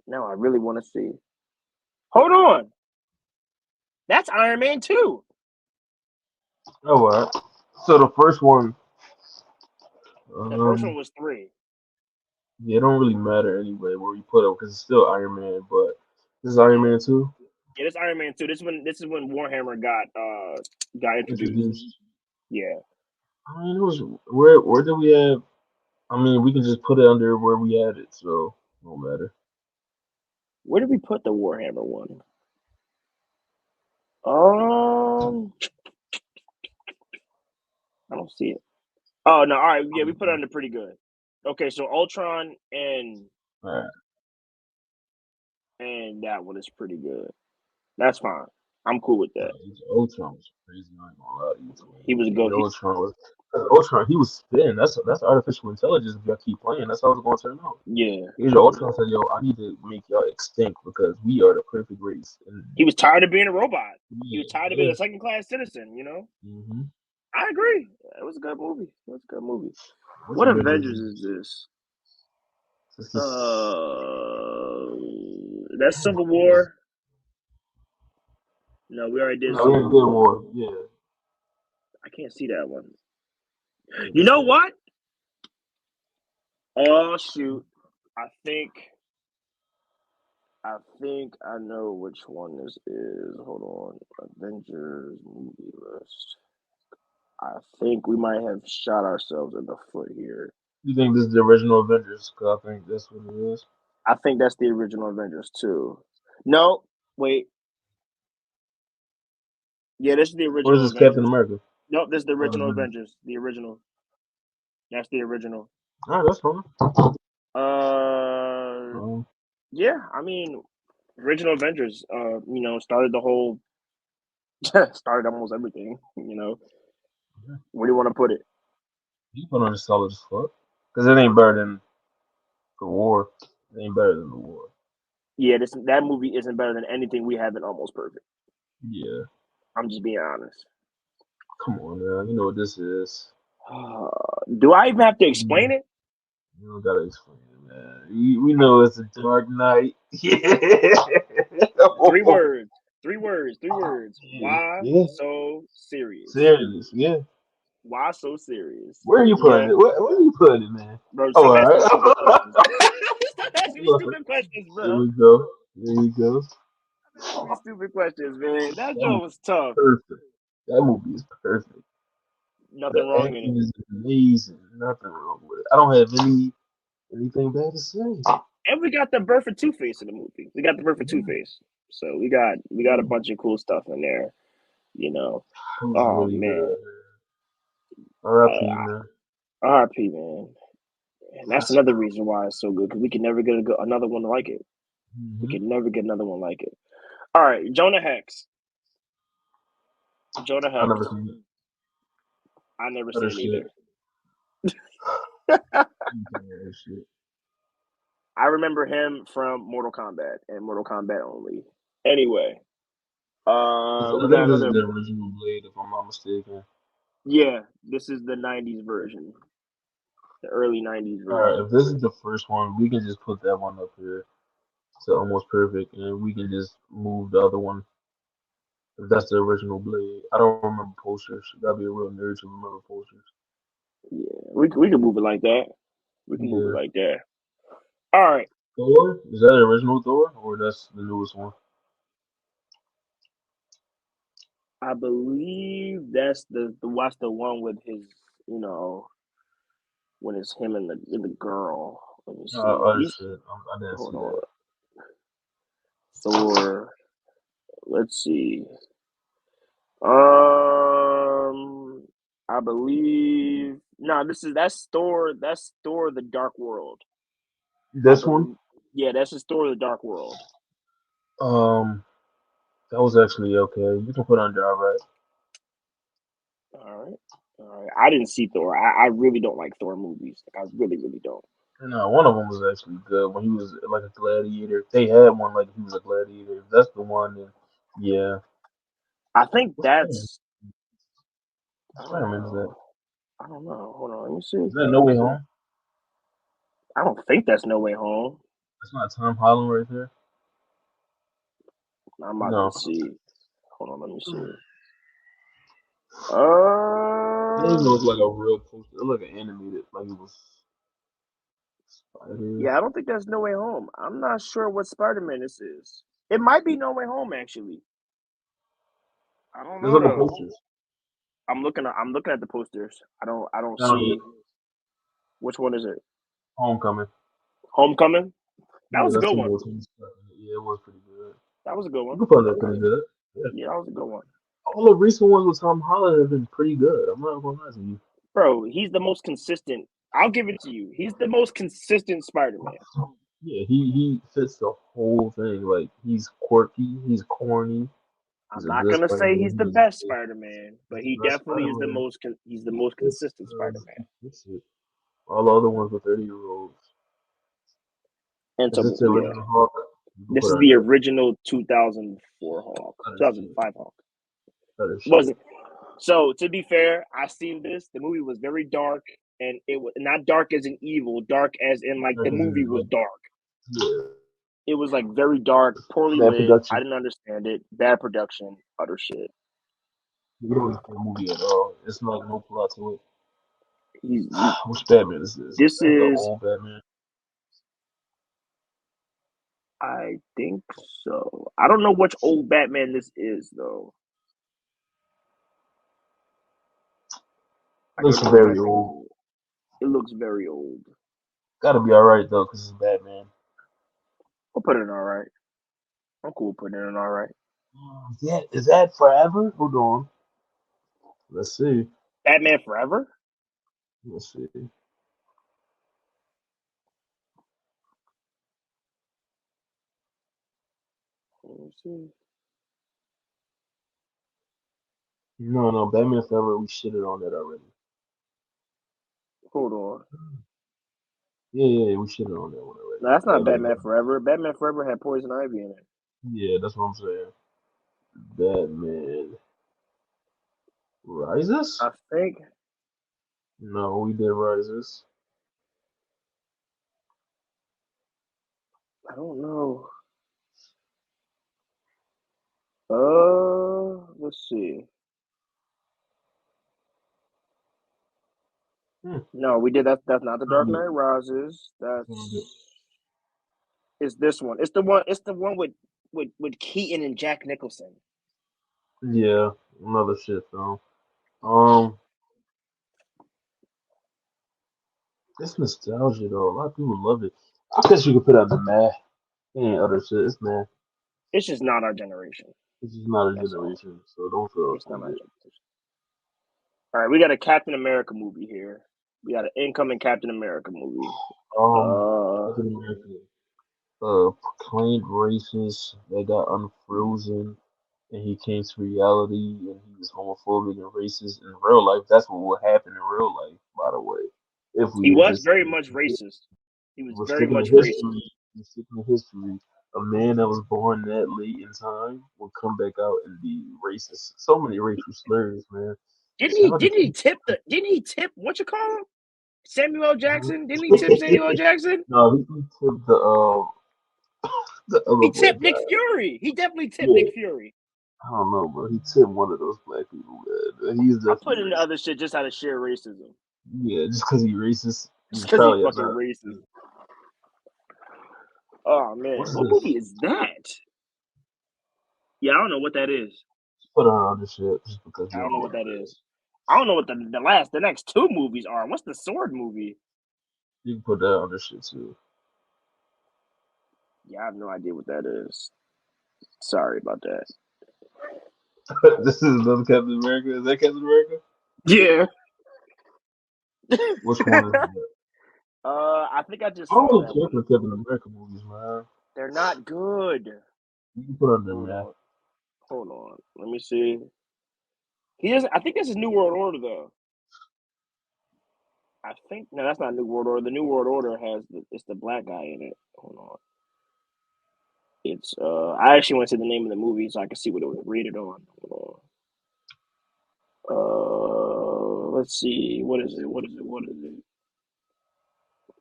Now I really want to see. Hold on. That's Iron Man 2. Oh, what? So the first one, The first um, one was 3. yeah, it don't really matter anyway where you put it because it's still Iron Man. But this is Iron Yeah. Man two Yeah, this Iron Man 2. This is when Warhammer got introduced. introduced. Yeah. I mean, it was where did we have? I mean, we can just put it under where we had it, so it don't matter. Where did we put the Warhammer one? Um, I don't see it. Oh no! All right, yeah, we put it under pretty good. Okay, so Ultron All right. and that one is pretty good. That's fine. I'm cool with that. Ultron was crazy. I ain't gonna lie to you. He was a Age go. of Ultron was. Ultron, he was spitting. That's artificial intelligence. If y'all keep playing, that's how it's going to turn out. Yeah. Because your Ultron said, "Yo, I need to make y'all extinct because we are the perfect race." And He was tired of being a robot. He yeah, was tired of being yeah. a second class citizen, you know? Mm-hmm. I agree. It was a good movie. It was a good movie. Which What Avengers Avengers is is this? this? This That's Civil War. No, we already did no, we Civil did War. war. Yeah. I can't see that one. Let me You know see. what? Oh shoot. I think I know which one this is. Hold on. Avengers movie list. I think we might have shot ourselves in the foot here. You think this is the original Avengers? Because I think that's what it is. I think that's the original Avengers too. No, wait. Yeah, this is the Or is original this Captain Avengers. America? Nope, this is the Oh, original Avengers. Avengers. The original. That's the original. All right, that's fine. Uh, Um, yeah. I mean, original Avengers. Started the whole, started almost everything. yeah. Where do you want to put it? You put on a solid as fuck. Because it ain't better than the war. It ain't better than the war. Yeah, that movie isn't better than anything we have in Almost Perfect. Yeah. I'm just being honest. Come on, man. You know what this is. Do I even have to explain You it? don't gotta explain it, man. We know it's a Dark Knight. Yeah. Three words. Three words. Three words. Yeah. Why Yeah. so serious? Serious. Yeah. Why so serious? Where are you putting Yeah, it? Where are you putting it, man? bro. Oh, Stop all asking me stupid right. questions. Stop asking me Look, stupid questions, there bro. we go. There we go. Stop asking me stupid questions, man. That That joke movie was tough. perfect. That movie is perfect. The Nothing wrong in acting it. is amazing. Nothing wrong with it. I don't have anything bad to say. And we got the birth of Two Face in the movie. We got the birth of Two Yeah, Face. So we got a yeah. bunch of cool stuff in there. You know. It was Oh really man. good. R.I.P. Uh, man. RP man. And that's That's another reason why it's so good because we can never get another one like it. We mm-hmm. can never get another one like it. All right, Jonah Hex. Jonah I Hex. never seen it. I never Other seen it shit. either. You tell me other shit. I remember him from Mortal Kombat and Mortal Kombat only. Anyway, we I got think this is another. the original Blade, if I'm not mistaken. Yeah, this is the '90s version, the early '90s All right, version. if this is the first one, we can just put that one up here to almost perfect, and we can just move the other one if that's the original Blade. I don't remember posters. You gotta be a real nerd to remember posters. Yeah, we can move it like that. We can move it Yeah. like that. All right, Thor? Is that the original Thor, or that's the newest one? I believe that's the watch the one with his, you know, when it's him and the girl. Let me see. Other He's shit. I didn't see hold that. on. Thor. Let's see. Um, I believe no. That's Thor. That's Thor: The Dark World. I This one? believe. Yeah, that's his Thor: The Dark World. Um, that was actually okay. You can put on there, alright. All right. All right. I didn't see Thor. I really don't like Thor movies. Like I really, really don't. No, one of them was actually good when he was like a gladiator. They had one like he was a gladiator. If that's the one, then yeah. I think What Spider-Man? that's. What I don't Spider-Man is that? know. I don't know. Hold on. Let me see. Is that No Way Home? I don't think that's No Way Home. That's not Tom Holland right there. I'm about to No, see. Hold on. Let me it see. doesn't even Uh, look like a real poster. It looked like animated, like it was Spider. yeah, I don't think that's No Way Home. I'm not sure what Spider Man this is. It might be No Way Home actually. I don't There's know like a though. posters. I'm looking at the posters. I don't No, yeah, see which one is it. Homecoming. Homecoming. That Yeah, was a that's good the one. more team stuff. Yeah, it was pretty good. That was a good You one. can put that pretty good. Yeah. Yeah, that was a good one. All the recent ones with Tom Holland have been pretty good. I'm not gonna lie to you. Bro, he's the most consistent. I'll give it to you. He's the most consistent Spider Man. Yeah, he fits the whole thing. Like he's quirky, he's corny, I'm He's a not good gonna say Spider-Man. he's the He is best good. Spider-Man, but He's the he best definitely is Spider-Man. he's the most It's, consistent Spider-Man. it's it. All the other ones were 30-year-olds. And Is so this the yeah, original Hawk? You can this put is on the there. original 2004 Hawk, Other shit. 2005 Hawk. Other shit. Wasn't so. To be fair, I seen this. The movie was very dark, and it was not dark as in evil, dark as in like the movie was Like, dark. yeah. It was like very dark, poorly Bad lit. I production. didn't understand it. Bad production, utter shit. You don't get the movie at all. It's like no plot to it. He Which Batman is this? this That's the is, old Batman. I think so. I don't know which old Batman this is though. I Looks don't know if very that's old. old. It looks very old. Gotta be alright though, cause it's Batman. I'll put it in all right. I'm cool putting it in all right. Yeah, is that forever? Hold on. Let's see. Batman Forever? Let's see. Let me see. No, Batman Forever. We shitted on that already. Hold on. Yeah, we shitted on that one already. No, that's not Batman. Batman Forever. Batman Forever had Poison Ivy in it. Yeah, that's what I'm saying. Batman Rises? I think. No, we did Rises. I don't know. Let's see. Hmm. No, we did that. That's not the Dark Um, Knight Rises. It's this one. It's the one. It's the one with Keaton and Jack Nicholson. Yeah, another shit though. Um, it's nostalgia though. A lot of people love it. I guess you could put it on the math. Ain't other shit. It's math. It's just not our generation. This is not a That's all. generation, so don't feel It's not our offended. generation. All right, we got a Captain America movie here. We got an incoming Captain America movie. Um, Uh, Captain America, proclaimed racist. They got unfrozen, and he came to reality, and he was homophobic and racist in real life. That's what would happen in real life, by the way. If he we was just very much racist. He was we're very sticking to much racist. history, we're sticking to history. A man that was born that late in time will come back out and be racist. So many racial slurs, man. Didn't Shout he? out to Didn't he tip the? Didn't he tip? What you call him? Samuel L. Jackson? Didn't he tip Samuel L. Jackson? No, he took the other He black tipped Nick guy. Fury. He definitely tipped Yeah, Nick Fury. I don't know, bro. He tipped one of those black people, man. He's I definitely put in the racist. other shit just out of sheer racism. Yeah, just because he racist, Just he's because he probably fucking not. racist. Oh man, What's what this? movie is that? Yeah, I don't know what that is. Put on other shit just because I you don't don't know know what what that it is. is. I don't know what the next two movies are. What's the sword movie? You can put that on this shit too. Yeah, I have no idea what that is. Sorry about that. This is another Captain America. Is that Captain America? Yeah. Which one is that? I think I just I don't saw really that care one. for Captain America movies, man. They're not good. You can put on there, Hold man. on. Hold on. Let me see. He is. I think this is New World Order though. I think no, that's not New World Order. The New World Order has it's the black guy in it. Hold on. It's I actually want to see the name of the movie so I can see what it was rated on. Hold on. Let's see. What is it? What is it? What is it?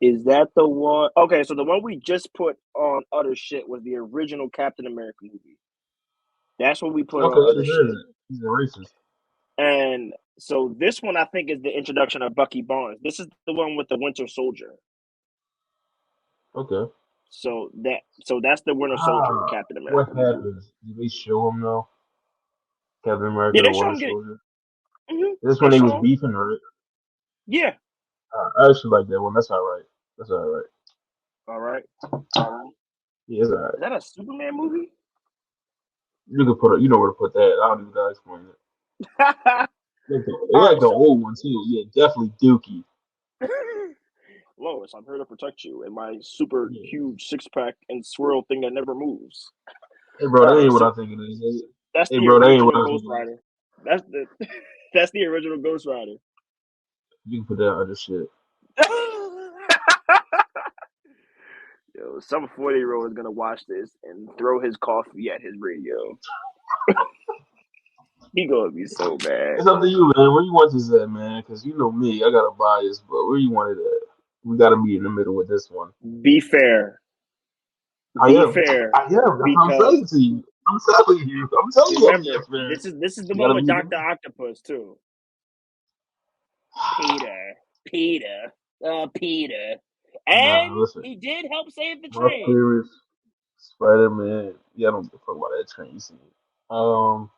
Is that the one? Okay, so the one we just put on other shit was the original Captain America movie. That's what we put Okay, on I other just heard shit. it. He's a racist. And so this one I think is the introduction of Bucky Barnes. This is the one with the Winter Soldier. Okay. So that's the Winter Soldier in Ah, Captain what America movie. happens? Do they show him though? Captain Yeah, America, the they show Winter him get. Soldier. Mm-hmm, This they when they was show him. beefing, right? Yeah. I actually like that one. That's all right. That's all right. All right. Yeah, it's all right. Is that a Superman movie? You can put it. You know where to put that. I don't even gotta explain it. All They like right. the So, old one too. Yeah, definitely Dookie. Lois, I'm here to protect you and my super Yeah. huge 6-pack and swirl thing that never moves. Hey, bro, All that right. ain't what So I think it is. That's Hey, the bro, that ain't original what I Ghost was. Rider. That's the that's the original Ghost Rider. You can put that other shit. Yo, some 40-year-old is gonna watch this and throw his coffee at his radio. He gonna be so mad. It's up to you, man. Where you want this at, man? Because you know me, I got a bias, but where you want it at? We got to be in the middle with this one. Be fair. I Be am. fair. I am. That's what I'm Because saying to you. I'm telling you. I'm telling you, I'm being remember, fair. this is the You one gotta with be Dr. the. Octopus too. Peter. Peter. Peter. Nah, And listen. he did help save the My train. favorite Spider-Man. Yeah, I don't give a fuck about that train. You see it. What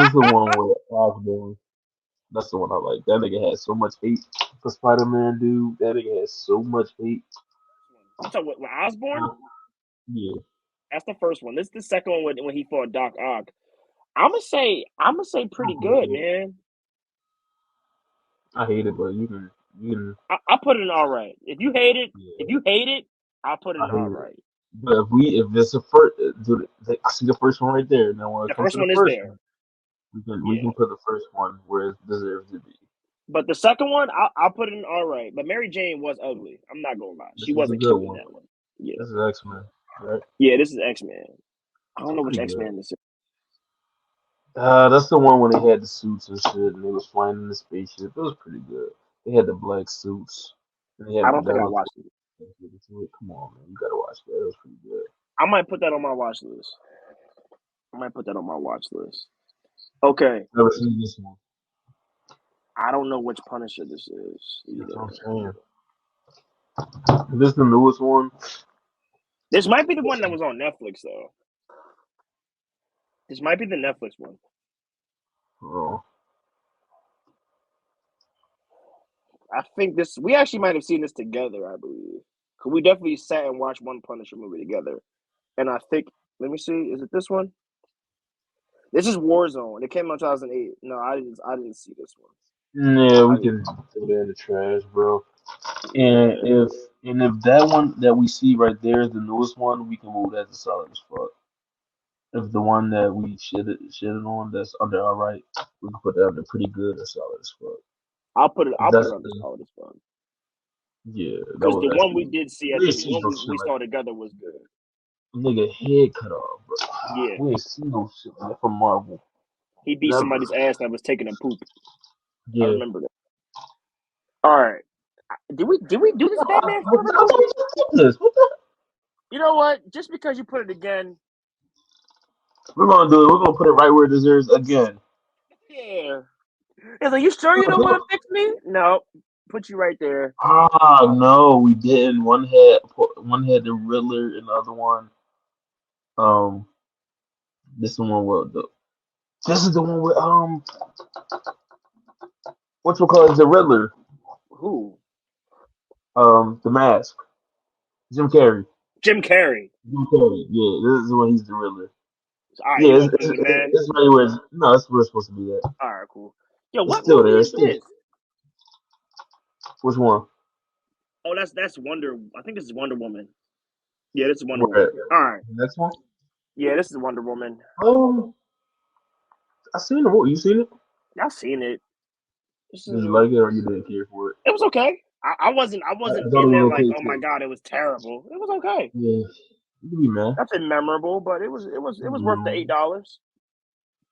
is the one with Osborn? That's the one I like. That nigga had so much hate for Spider-Man, dude. That nigga had so much hate. You talking with Osborn? Yeah, That's the first one. This is the second one when he fought Doc Ock. I'm gonna say pretty good, man. I hate it, but you can. I'll put it in all right. If you hate Yeah, it, I'll put it I in all hate it. right. But if it's the first, dude, I see the first one right there. Now when it The comes first to the one is first there. one, we can Yeah. put the first one where it deserves to be. But the second one, I'll put it in all right. But Mary Jane was ugly. I'm not gonna lie. She This is a wasn't good cute in one. that one. Yeah. This is X-Men, right? Yeah, this is X-Men. I It's don't know which pretty good. X-Men this is. That's the one when they had the suits and shit, and they was flying in the spaceship. It was pretty good. They had the black suits, and they I had don't think I metal. watched it. Come on, man, you gotta watch that. It was pretty good. I might put that on my watch list. I might put that on my watch list. Okay. Never seen this one. I don't know which Punisher this is That's what I'm either. saying. This is the newest one. This might be the one that was on Netflix though. This might be the Netflix one. Oh, I think this. We actually might have seen this together. I believe. Cause we definitely sat and watched one Punisher movie together. And I think. Let me see. Is it this one? This is Warzone. It came out 2008. No, I didn't. I didn't see this one. yeah, I we didn't. can throw that in the trash, bro. And Yeah. if that one that we see right there is the newest one, we can move that to solid as fuck. If the one that we shitted on that's under all right, we can put that under pretty good or solid as fuck. I'll put it. If I'll put that's it on this the solid as fun. yeah, that Because the was one we actually did see, I we ain't think the seen one no we shit like saw together was good. nigga head cut off, bro. Yeah. We ain't seen no shit like that from Marvel. He beat Never. somebody's ass that was taking a poop. I Yeah. remember that. All right. Did we do this Batman Forever What movie? this? What the? You know what? Just because you put it again, We're gonna do it. We're gonna put it right where it deserves again. yeah. It's like, you sure you don't want to fix me? No. Put you right there. Ah, no, we didn't. One had the Riddler, and the other one, um, this is the one with the. This is the one with what you call it, the Riddler, Who? the Mask, Jim Carrey. Jim Carrey. Jim Carrey. Yeah, this is when he's the Riddler. All right, you Yeah, gonna put it in the man? it's right where no, it's where it's supposed to be at. All right, cool. Yo, It's what still movie there. is It's still this? which one? Oh, that's Wonder. I think this is Wonder Woman. Yeah, this is Wonder Where Woman. All right. next one? Yeah, this is Wonder Woman. Oh, I seen the movie. You seen it? Y'all seen it? This Did is. you like it or you didn't care for it? It was okay. I wasn't. I I wasn't thought in it there was like, okay oh my too. god, it was terrible. It was okay. Yeah, you can be mad. Nothing memorable, but it was worth the Mm, $8.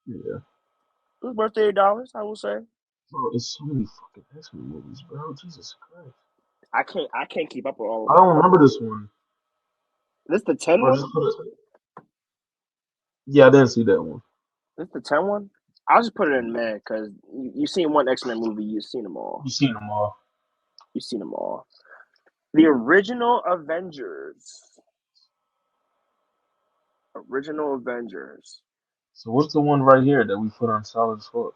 yeah. It was worth the $8. I will say. Bro, it's so many fucking X-Men movies, bro. Jesus Christ. I can't keep up with all of I them. don't remember this one. This the 10 Bro, one. just put it. Yeah, I didn't see that one. This the 10 one. I'll just put it in man because you seen one X-Men movie, you've seen them all. You seen them all. You've seen them all. The original Avengers. Original Avengers. So what's the one right here that we put on solid as fuck?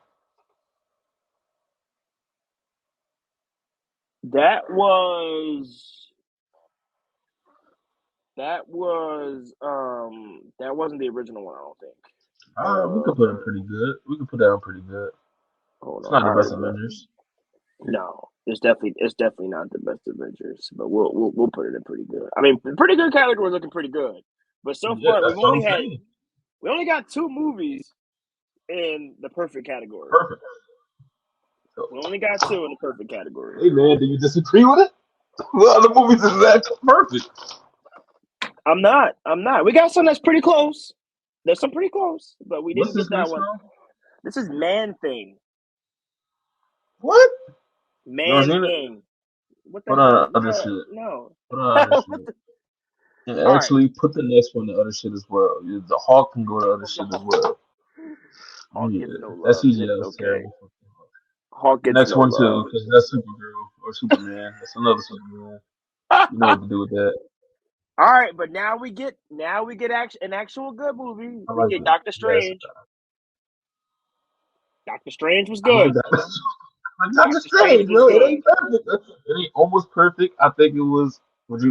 That was that wasn't the original one, I don't think. We could put it pretty good. We could put that on pretty good. Hold It's on. not the All best right, Avengers. no, it's definitely not the best Avengers, but we'll put it in pretty good. I mean, pretty good category looking pretty good, but so Yeah, far that's what I'm saying. We only got 2 movies in the perfect category. Perfect. We only got 2 in the perfect category. Hey man, do you disagree with it? What other movies is that perfect? I'm not. We got some that's pretty close. There's some pretty close, but we What's didn't this get that next one. one? This is Man Thing. What? You ever Man seen it? Thing. What the Put hell? on other No, shit. no. Put on other What shit. the- And All right. actually put the next one to other shit as well. The Hawk can go to other shit as well. Hawk Yeah, gets no that love, and it's CGI was okay. terrible. Hawk The gets next no one love. too, because that's Supergirl or Superman. That's another Superman. You know what to do with that. All right, but now we get an actual good movie. I We like get it. Doctor Yes, Strange. Doctor Strange was I like good. that. Like Doctor Doctor Strange Strange, was bro. It good. ain't perfect. It ain't almost perfect. I think it was. Would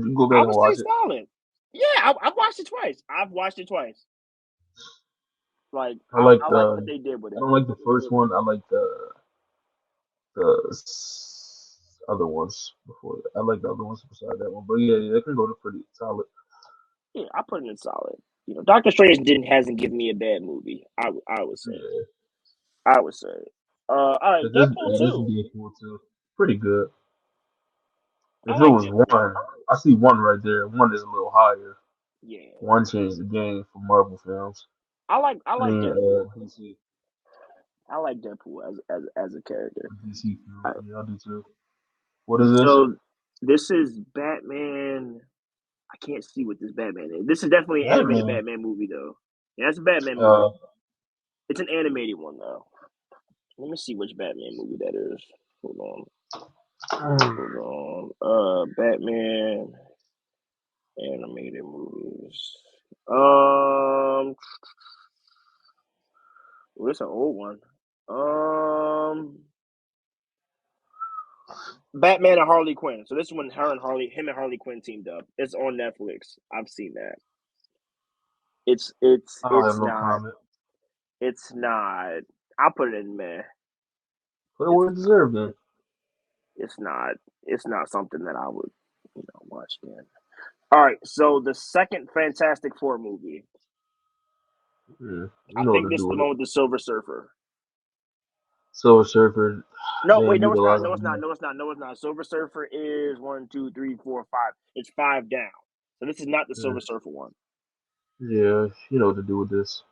you go I back and would say watch it? solid. Yeah, I've watched it twice. Like I like I like the. what they did with I it. don't like the first one. I like the other ones before that. I like the other ones beside that one. But yeah, it can go to pretty solid. Yeah, I put it in solid. Doctor Strange hasn't given me a bad movie. I would say. Yeah. I would say. All right, Deadpool This 2. would be a cool too. Pretty good. I If it like was Deadpool. one, I see one right there. One is a little higher. Yeah, One changed the game for Marvel films. I I like mean, Deadpool. DC, I like Deadpool as a character. DC All films. right, Yeah, I do too. What is this? so this is Batman. I can't see what this Batman is. This is definitely an animated Batman. Batman movie, though. Yeah, it's a Batman movie. Uh, It's an animated one, though. Let me see which Batman movie that is. Hold on. Batman animated movies. Well, it's an old one. Batman and Harley Quinn. So this is when him and Harley Quinn teamed up. It's on Netflix. I've seen that. It's it's I don't have it's no not. comment. It's not. I'll put it in man. Put it It's where it deserved then. it's not. It's not something that I would watch again. All right. So the second Fantastic Four movie. Yeah, you I know what think to this do is the with one it. with the Silver Surfer. Silver Surfer, No, they wait, didn't no, it's not. utilize No, him it's not. enough. No, it's not. No, it's not. Silver Surfer is 1, 2, 3, 4, 5. It's 5 down. So this is not the Yeah, Silver Surfer one. yeah, you know what to do with this.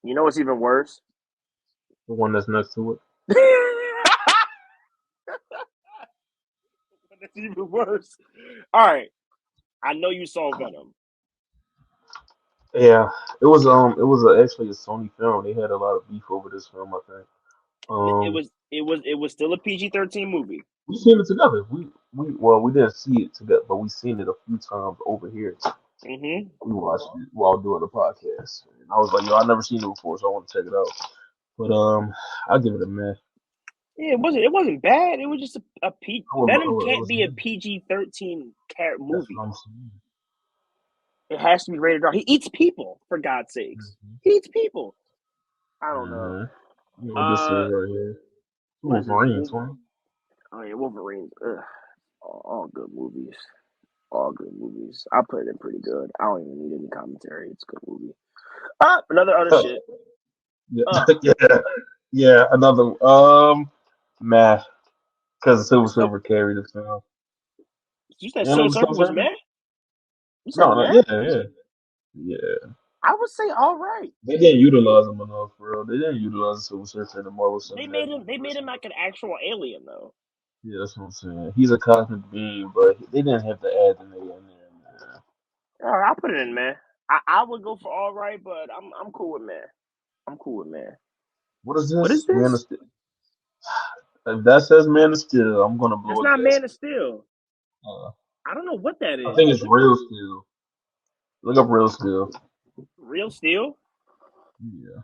You know what's even worse? The one that's next to it. That's even worse. All right. I know you saw Venom. Yeah, it was actually a Sony film. They had a lot of beef over this film, I think. It Um, was still a PG-13 movie. we seen it together. We didn't see it together, but we seen it a few times over here. Mm-hmm. We watched it while doing the podcast. And I was like, yo, I never seen it before, so I want to check it out. But I'll give it a meh. Yeah, it wasn't bad. It was just a P. Venom It can't was be a meh. PG-13 That's what movie. I'm saying. It has to be rated R. He eats people, for God's sakes. He eats people. I don't know. Mm-hmm. You know, this is Uh, right here. what is this? Wolverine, man. Oh yeah, Wolverine. Ugh. All good movies. All good movies. I put it in pretty good. I don't even need any commentary. It's a good movie. Another other shit. Yeah, Uh, yeah, yeah. Another meh, because so Silver carried the film. you said You know Silver the Surfer Silver was Surfer? meh? You said No, no, meh? yeah. I would say all right. They didn't utilize him enough, bro. They didn't utilize the Silver Surfer in the Marvel They Cinematic made him. They made Universe him enough. like an actual alien though. Yeah, that's what I'm saying. He's a cosmic being, but they didn't have to add the nigga in there, man. All right, I'll put it in meh. I would go for all right, but I'm cool with meh. I'm cool with meh. What is What is this? Man of this? Steel. If that says Man of Steel, I'm gonna That's blow a not Man of gasket. Steel. Uh, I don't know what that I is. think it's Real Steel. Look up Real Steel. Real Steel? Yeah.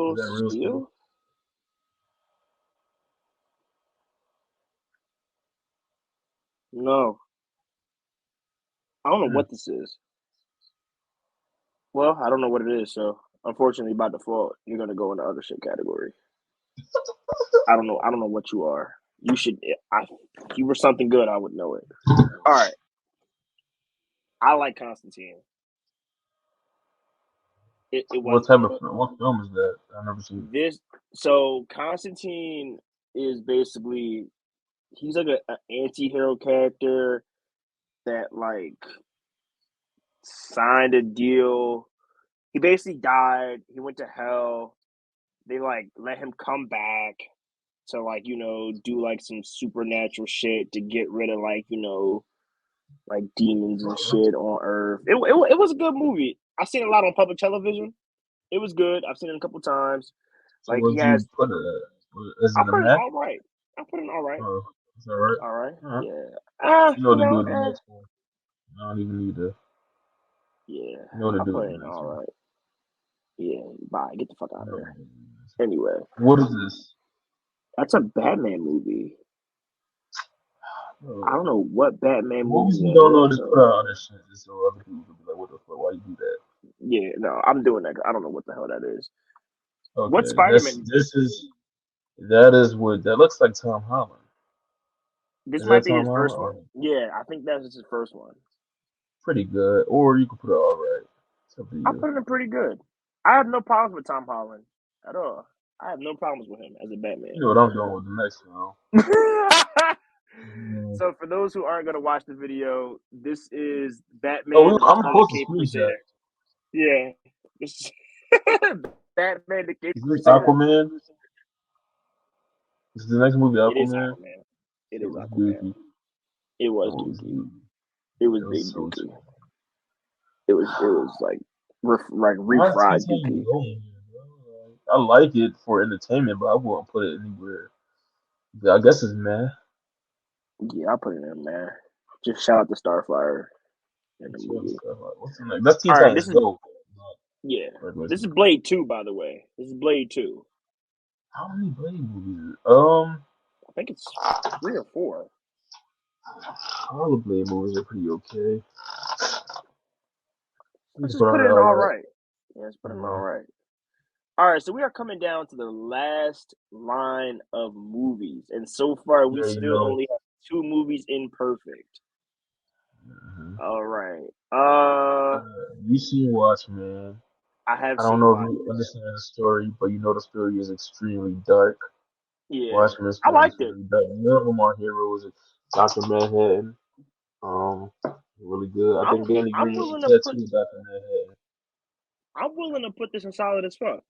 Is Real that Real Steel? Steel? No, I don't know Hmm. what this is. Well, I don't know what it is, so unfortunately, by default, you're gonna go in the other shit category. I don't know. I don't know what you are. You should. If you were something good, I would know it. All right. I like Constantine. It was What film is that? I've never seen it. this. So Constantine is basically he's like an anti-hero character that like signed a deal. He basically died. He went to hell. They like let him come back to like do like some supernatural shit to get rid of like like demons and shit on Earth. It was a good movie. I've seen it a lot on public television. It was good. I've seen it a couple times. So Like what he do you has. put it at? Is I it a put it Mac? all right. I put it all right. Oh, is that right? All right. All right. Yeah. You know what to do with the next one. I don't even need to. Yeah. You know what to I do put with it the next all one. right. Yeah. Bye. Get the fuck out of No. there. Anyway, What is this? that's a Batman movie. I Oh. don't know what Batman Movies movie we that don't know, is. just put out other shit just so other people can be like, what the fuck? Why you do that? Yeah, no, I'm doing that. I don't know what the hell that is. What Okay, Spider Man? that is what that looks like Tom Holland. This Is might that be Tom his Holland? first Oh, one. Yeah, I think that's his first one. pretty good. Or you could put it all right. It's up to I you. put it pretty good. I have no problems with Tom Holland at all. I have no problems with him as a You Batman. know what I'm doing with the next film. Mm. So for those who aren't gonna watch the video, this is Oh, Batman: The I'm Return of the supposed to Caped squeeze that. Crusader. Yeah, this is Batman: The Caped Is this Crusader. Aquaman? Is the next movie It is Aquaman? Aquaman. It It is was Aquaman. Dookie. It That was one was Dookie. Dookie. It was It was Big so Dookie. true. It was like like Why is he refried saying Dookie. going here, bro? Like, I like it for entertainment, but I wouldn't put it anywhere. I guess it's man. Yeah, I'll put it in there. Just shout out to Starfire in the movie. What's the next? That's Teen All right, Titans this is Go. yeah. This Congratulations. is Blade 2, by the way. This is Blade 2. How many Blade movies? I think it's 3 or 4. All the Blade movies are pretty okay. You Let's can just put put on it it in all all right. right. Yeah, let's put it in all Uh, right. All right, so we are coming down to the last line of movies, and so far we yeah, you still know. only have 2 movies in perfect. Mhm. All right. You seen Watchmen. I have I don't seen know if you Watchmen. understand the story, but you know the story is extremely dark. Yeah, Watchmen's I story is liked it. very dark. None of them are heroes. Dr. Manhattan. Um, really good. I think Danny I'm Green is willing a to put tattoo of Dr. Manhattan. this in solid as fuck.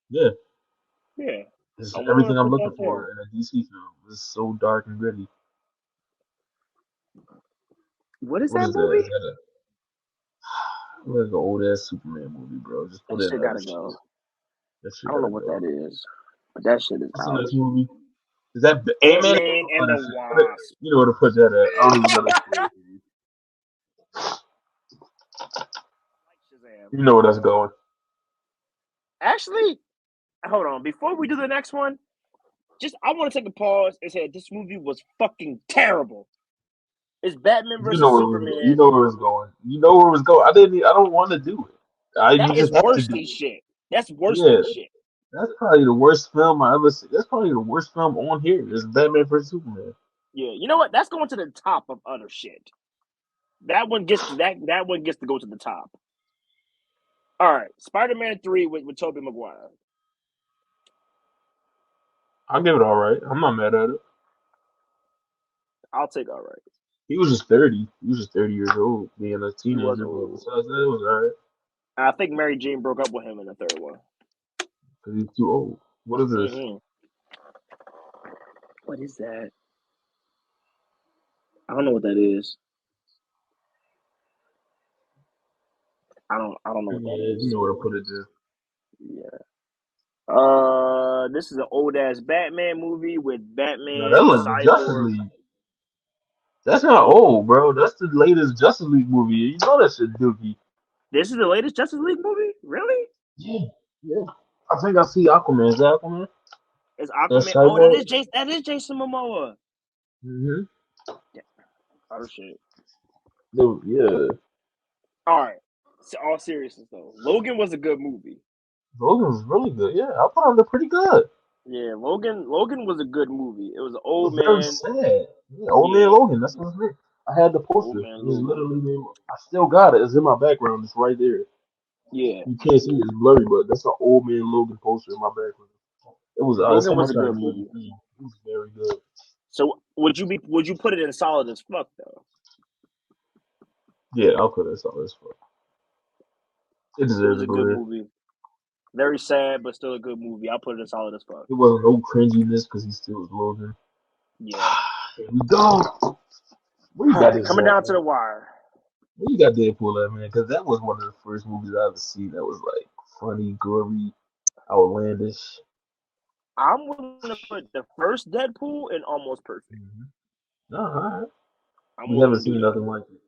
Yeah, Yeah, it's I'm willing everything to I'm put looking that there. for in a DC film. It's so dark and gritty. What is What that is that? Is movie? that like an old ass Superman movie, bro? Just put That in shit other gotta shit. go. That I shit don't know gotta what go. that is, but that shit is What's the out. next movie? Is that Ant Ant-Man? Man and the Other shit. Wasp. You know where to put that at. I don't even know that story. Shazam. You know where that's going. Actually, hold on. Before we do the next one, I want to take a pause and say this movie was fucking terrible. It's Batman You know versus where it was going. You Superman. know where it's going. You know where it's going. I didn't. I don't want to do it. You That is just have to worse do than it. shit. That's worse Yeah, than shit. that's probably the worst film I ever seen. That's probably the worst film on here. Is Batman vs Superman. Yeah, you know what? That's going to the top of other shit. That one gets to go to the top. All right, Spider-Man 3 with Tobey Maguire. I'll give it all right. I'm not mad at it. I'll take all right. He was just 30. He was just 30 years old, being a He was teenager. But old. besides that, it was alright. I think Mary Jane broke up with him in the third one. Because he's too old. What is this? Mm-hmm. What is that? I don't know what that is. I don't know what that Yeah, you is. know where to put it there. Yeah. This is an old ass Batman movie with No, that Batman, was the Justice Cyborg. League. That's not old, bro. That's the latest Justice League movie. You know that shit, Dookie. This is the latest Justice League movie? Really? Yeah, yeah. I think I see Aquaman. Is that Aquaman? It's That's Aquaman. Oh, Cyborg? That is Jason Momoa. Mm-hmm. Yeah. Oh shit. Dude, yeah. All right. So, all seriousness though, Logan was a good movie. Logan's really good. Yeah, I put on there pretty good. Yeah, Logan was a good movie. It was an It old was very man. sad. Yeah, old man Yeah, Logan. That's what his name. I had the old poster. It man was Logan. literally name. I still got it. It's in my background. It's right there. Yeah, You can't see it. It's blurry, but that's an old man Logan poster in my background. It was Logan was a summertime good movie. movie. It was very good. So would you put it in solid as fuck though? Yeah, I'll put it all this for. It It deserves was to a go good there. movie. Very sad, but still a good movie. I'll put it in solid as fuck. It wasn't no cringiness because he still was Logan. Yeah. Here we go. Where you All got right, this coming at, down to man? the wire. Where you got Deadpool at, man? Because that was one of the first movies I ever seen that was like funny, gory, outlandish. I'm willing to put the first Deadpool in Almost Perfect. Mm-hmm. Uh-huh. I'm We willing haven't to do seen that nothing like it.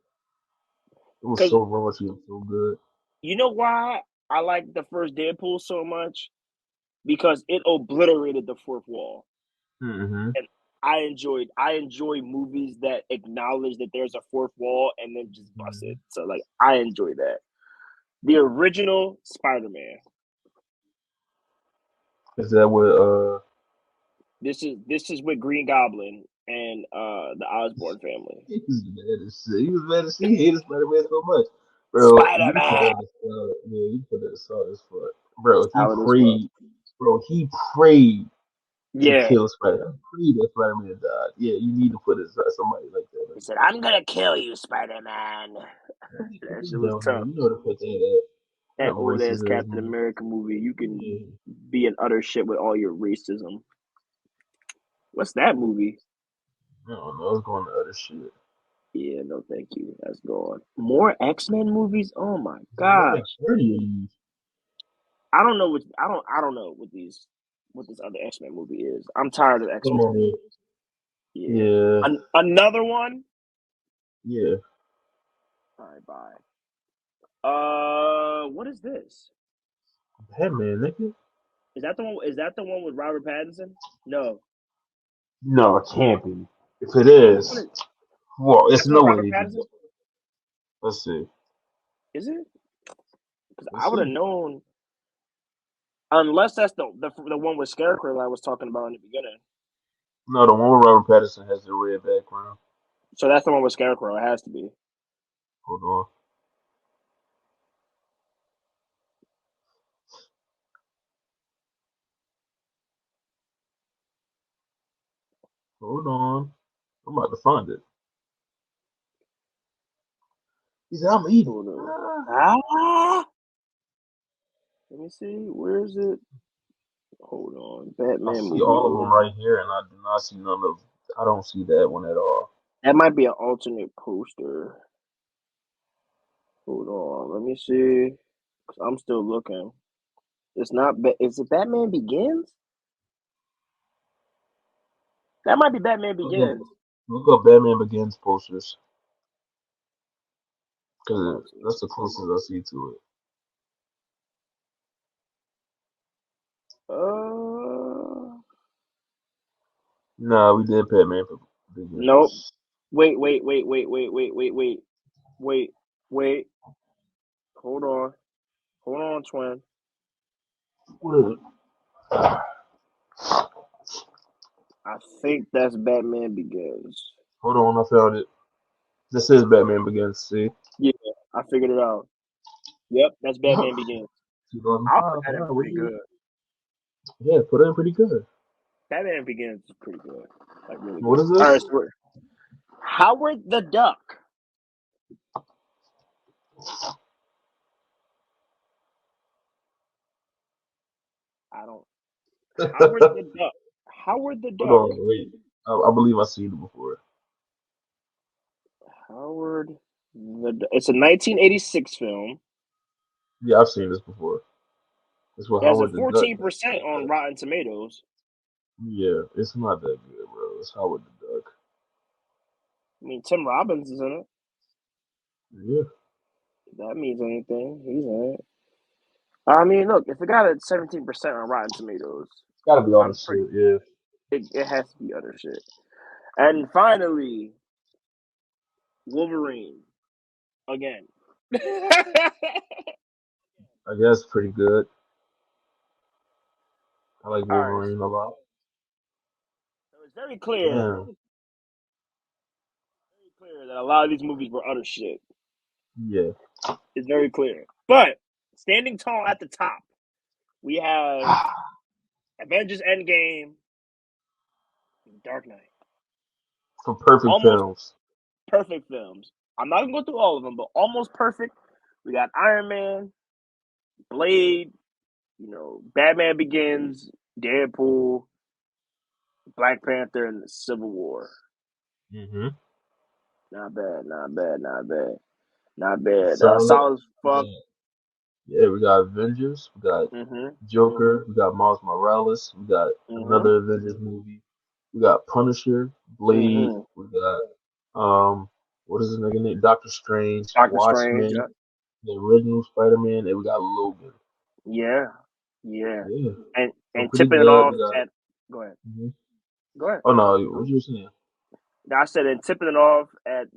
It was because so raunchy and so good. you know why I like the first Deadpool so much because it obliterated the fourth wall, Mm-hmm. and I enjoy movies that acknowledge that there's a fourth wall and then just bust Mm-hmm. it. So like I enjoy that. The original Spider-Man. Is that what This is with Green Goblin and the Osborn family. he was mad as shit. He was mad as shit. He hated Spider-Man so much. Bro, you put Spider-Man. that aside. Yeah, you put that aside as fuck. Bro, he Solid as fuck. prayed. Bro, he prayed to Yeah. kill Spider. He prayed that Spider-Man died. Yeah, you need to put it aside somebody like that. He said, I'm gonna kill you, Spider-Man. Put That this shit was down there. tough. You know to put that at. That That old ass racist ass Captain movie. America movie, you can Yeah. be an utter shit with all your racism. What's that movie? I don't know. It's going to other shit. Yeah, no thank you. That's gone. More X-Men movies? Oh my There's like gosh. 30 of these. I don't know what this other X-Men movie is. I'm tired of Come on, X-Men. man. Yeah. Yeah. Another one? Yeah. All right, bye. What is this? Batman, nigga. Is that the one with Robert Pattinson? No. No, it can't be. If it Which one is, is well, it's that's the one no with way Robert they did Pattinson? that. Let's see. Is it? Because I Let's would have see. known unless that's the one with Scarecrow that I was talking about in the beginning. No, the one with Robert Pattinson has the red background. So that's the one with Scarecrow. It has to be. Hold on. Hold on. I'm about to find it. He said, I'm eating. Hold on. Ah. Let me see. Where is it? Hold on. I Batman see movie all of them origin. right here, and I do not see none of. I don't see that one at all. That might be an alternate poster. Hold on. Let me see. 'Cause I'm still looking. It's not. Is it Batman Begins? That might be Batman Look up, Begins. look up Batman Begins posters, I'm because about to. that's the closest I see to it. Uh. Nah, we did Batman Nope. Begins. Wait. Wait. Wait. Wait. Wait. Wait. Wait. Wait. Wait. Wait. Hold on. Hold on, twin. What is it? I think that's Batman Begins. Hold on, I found it. This is Batman Begins. See, Yeah, I figured it out. Yep, that's Batman Begins. I'll put 2005. that in Wow, pretty good. yeah, put it in pretty good. Batman Begins is pretty good. Like really What good. is All right, this? so Howard the Duck. I don't. Howard the Duck. Howard the Hold Duck. on, wait. I believe I've seen it before. Howard It's a 1986 film. Yeah, I've seen this before. It's with It has a Howard the Duck. 14% on Rotten Tomatoes. Yeah, it's not that good, bro. It's Howard the Duck. I mean, Tim Robbins is in it. Yeah, If that means anything, he's in it. I mean, look, if it got a 17% on Rotten Tomatoes, it's gotta be all I'm this pretty. shit. Yeah, It has to be other shit. And finally, Wolverine again. I guess pretty good. I like All right, Wolverine a lot. so it's Damn. very clear that a lot of these movies were utter shit. Yeah. It's very clear. But standing tall at the top, we have Avengers Endgame, Dark Knight. Some perfect Almost films. perfect films. I'm not gonna go through all of them, but almost perfect. We got Iron Man, Blade, Batman Begins, Deadpool, Black Panther, and the Civil War. Mm-hmm. Not bad, not bad, not bad, not bad. Solid. Solid as fuck. Yeah, we got Avengers, we got Mhm, Joker, we got Miles Morales, we got mhm, another Avengers movie, we got Punisher, Blade, mhm. we got what is his name? Doctor Strange, Doctor Strange. Watchmen, the original Spider-Man, and we got Logan. Yeah, yeah. Yeah, so And pretty tipping it good. off We got. at go ahead, Mhm. go ahead. Oh no, what you were saying? I said, and tipping it off at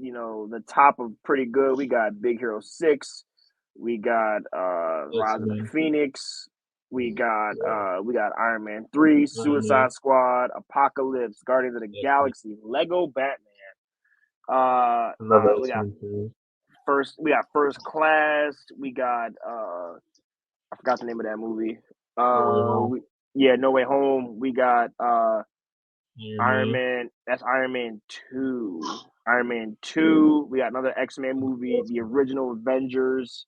the top of pretty good. We got Big Hero 6. We got X Rise of the Men. Phoenix. We got Yeah, Iron Man 3, Iron Man. Suicide Squad, Apocalypse, Guardians of the X-Men. Galaxy, Lego Batman. Another We X got Men film. First Class. We got I forgot the name of that movie. No Way Home. No Way Home. We got Iron Iron Man. Man. That's Iron Man 2. Iron Man 2. We got another X-Men movie, The X-Men. Original Avengers,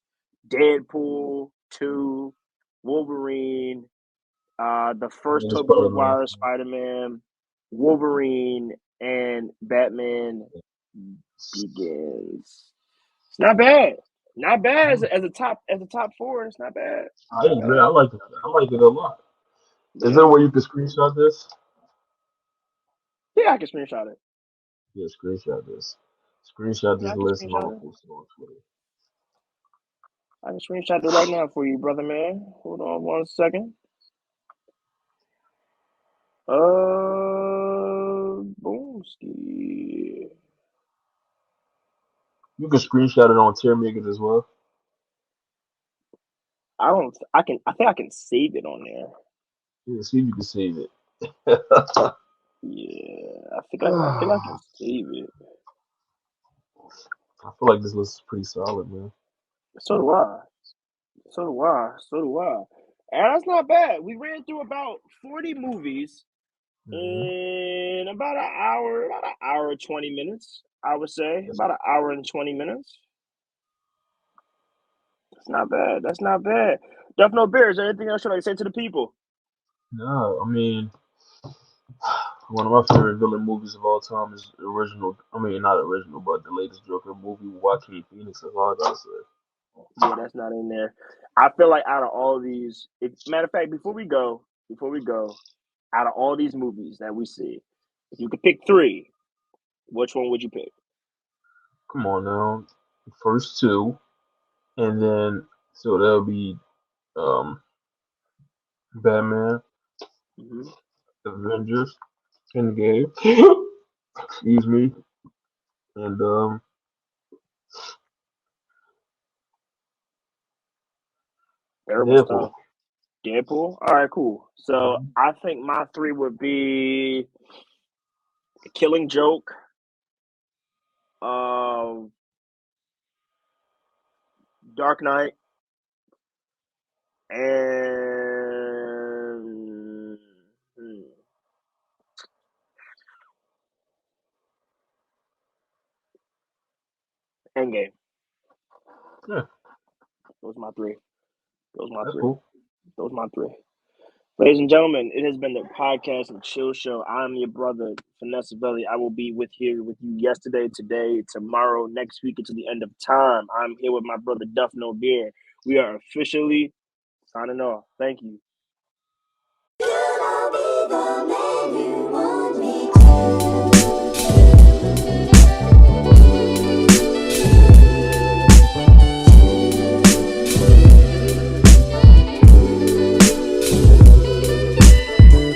Deadpool 2, Wolverine, the And first then the Tobey Spider-Man Maguire film. Spider-Man, Wolverine, and Batman Begins. It's not bad. Not bad as a top four. It's not bad. I Not agree. bad. I like it. I like it a lot. Is there Yeah. a way you can screenshot this? Yeah, I can screenshot it. Yeah, screenshot this. Screenshot Yeah, this I can list and I'm screenshot gonna it. post it on Twitter. I can screenshot it right now for you, brother man. Hold on 1 second. Boomski. You can screenshot it on Tier Makers as well. I don't. I can. I think I can save it on there. Yeah, see if you can save it. Yeah, I think I can I save it. feel like this list is pretty solid, man. So do I. So do I. So do I. And that's not bad. We ran through about 40 movies Hmm. in about an hour and 20 minutes. I would say That's about an hour and 20 minutes. That's not bad. That's not bad. Duffnobeer, is there anything else you'd like to say to the people? no. I mean, one of my favorite villain movies of all time is original. I mean, not original, but the latest Joker movie, Joaquin Phoenix. That's all I gotta say. Yeah, that's not in there. I feel like out of all these, matter of fact, before we go, out of all these movies that we see, if you could pick three, which one would you pick? Come on now, first two, and then so that'll be um Batman, Mm-hmm. Avengers, Endgame. Excuse me, and Terrible Deadpool. stuff. Deadpool. All right, cool. So Mhm. I think my three would be The Killing Joke, um, Dark Knight, and Endgame. Yeah, Those are my three. Those are my that's three. cool. Those are my three. Ladies and gentlemen, it has been the podcast and chill show. I'm your brother, Finessaveli. I will be here with you yesterday, today, tomorrow, next week, until the end of time. I'm here with my brother, Duffnobeer. We are officially signing off. Thank you. Gonna be the menu.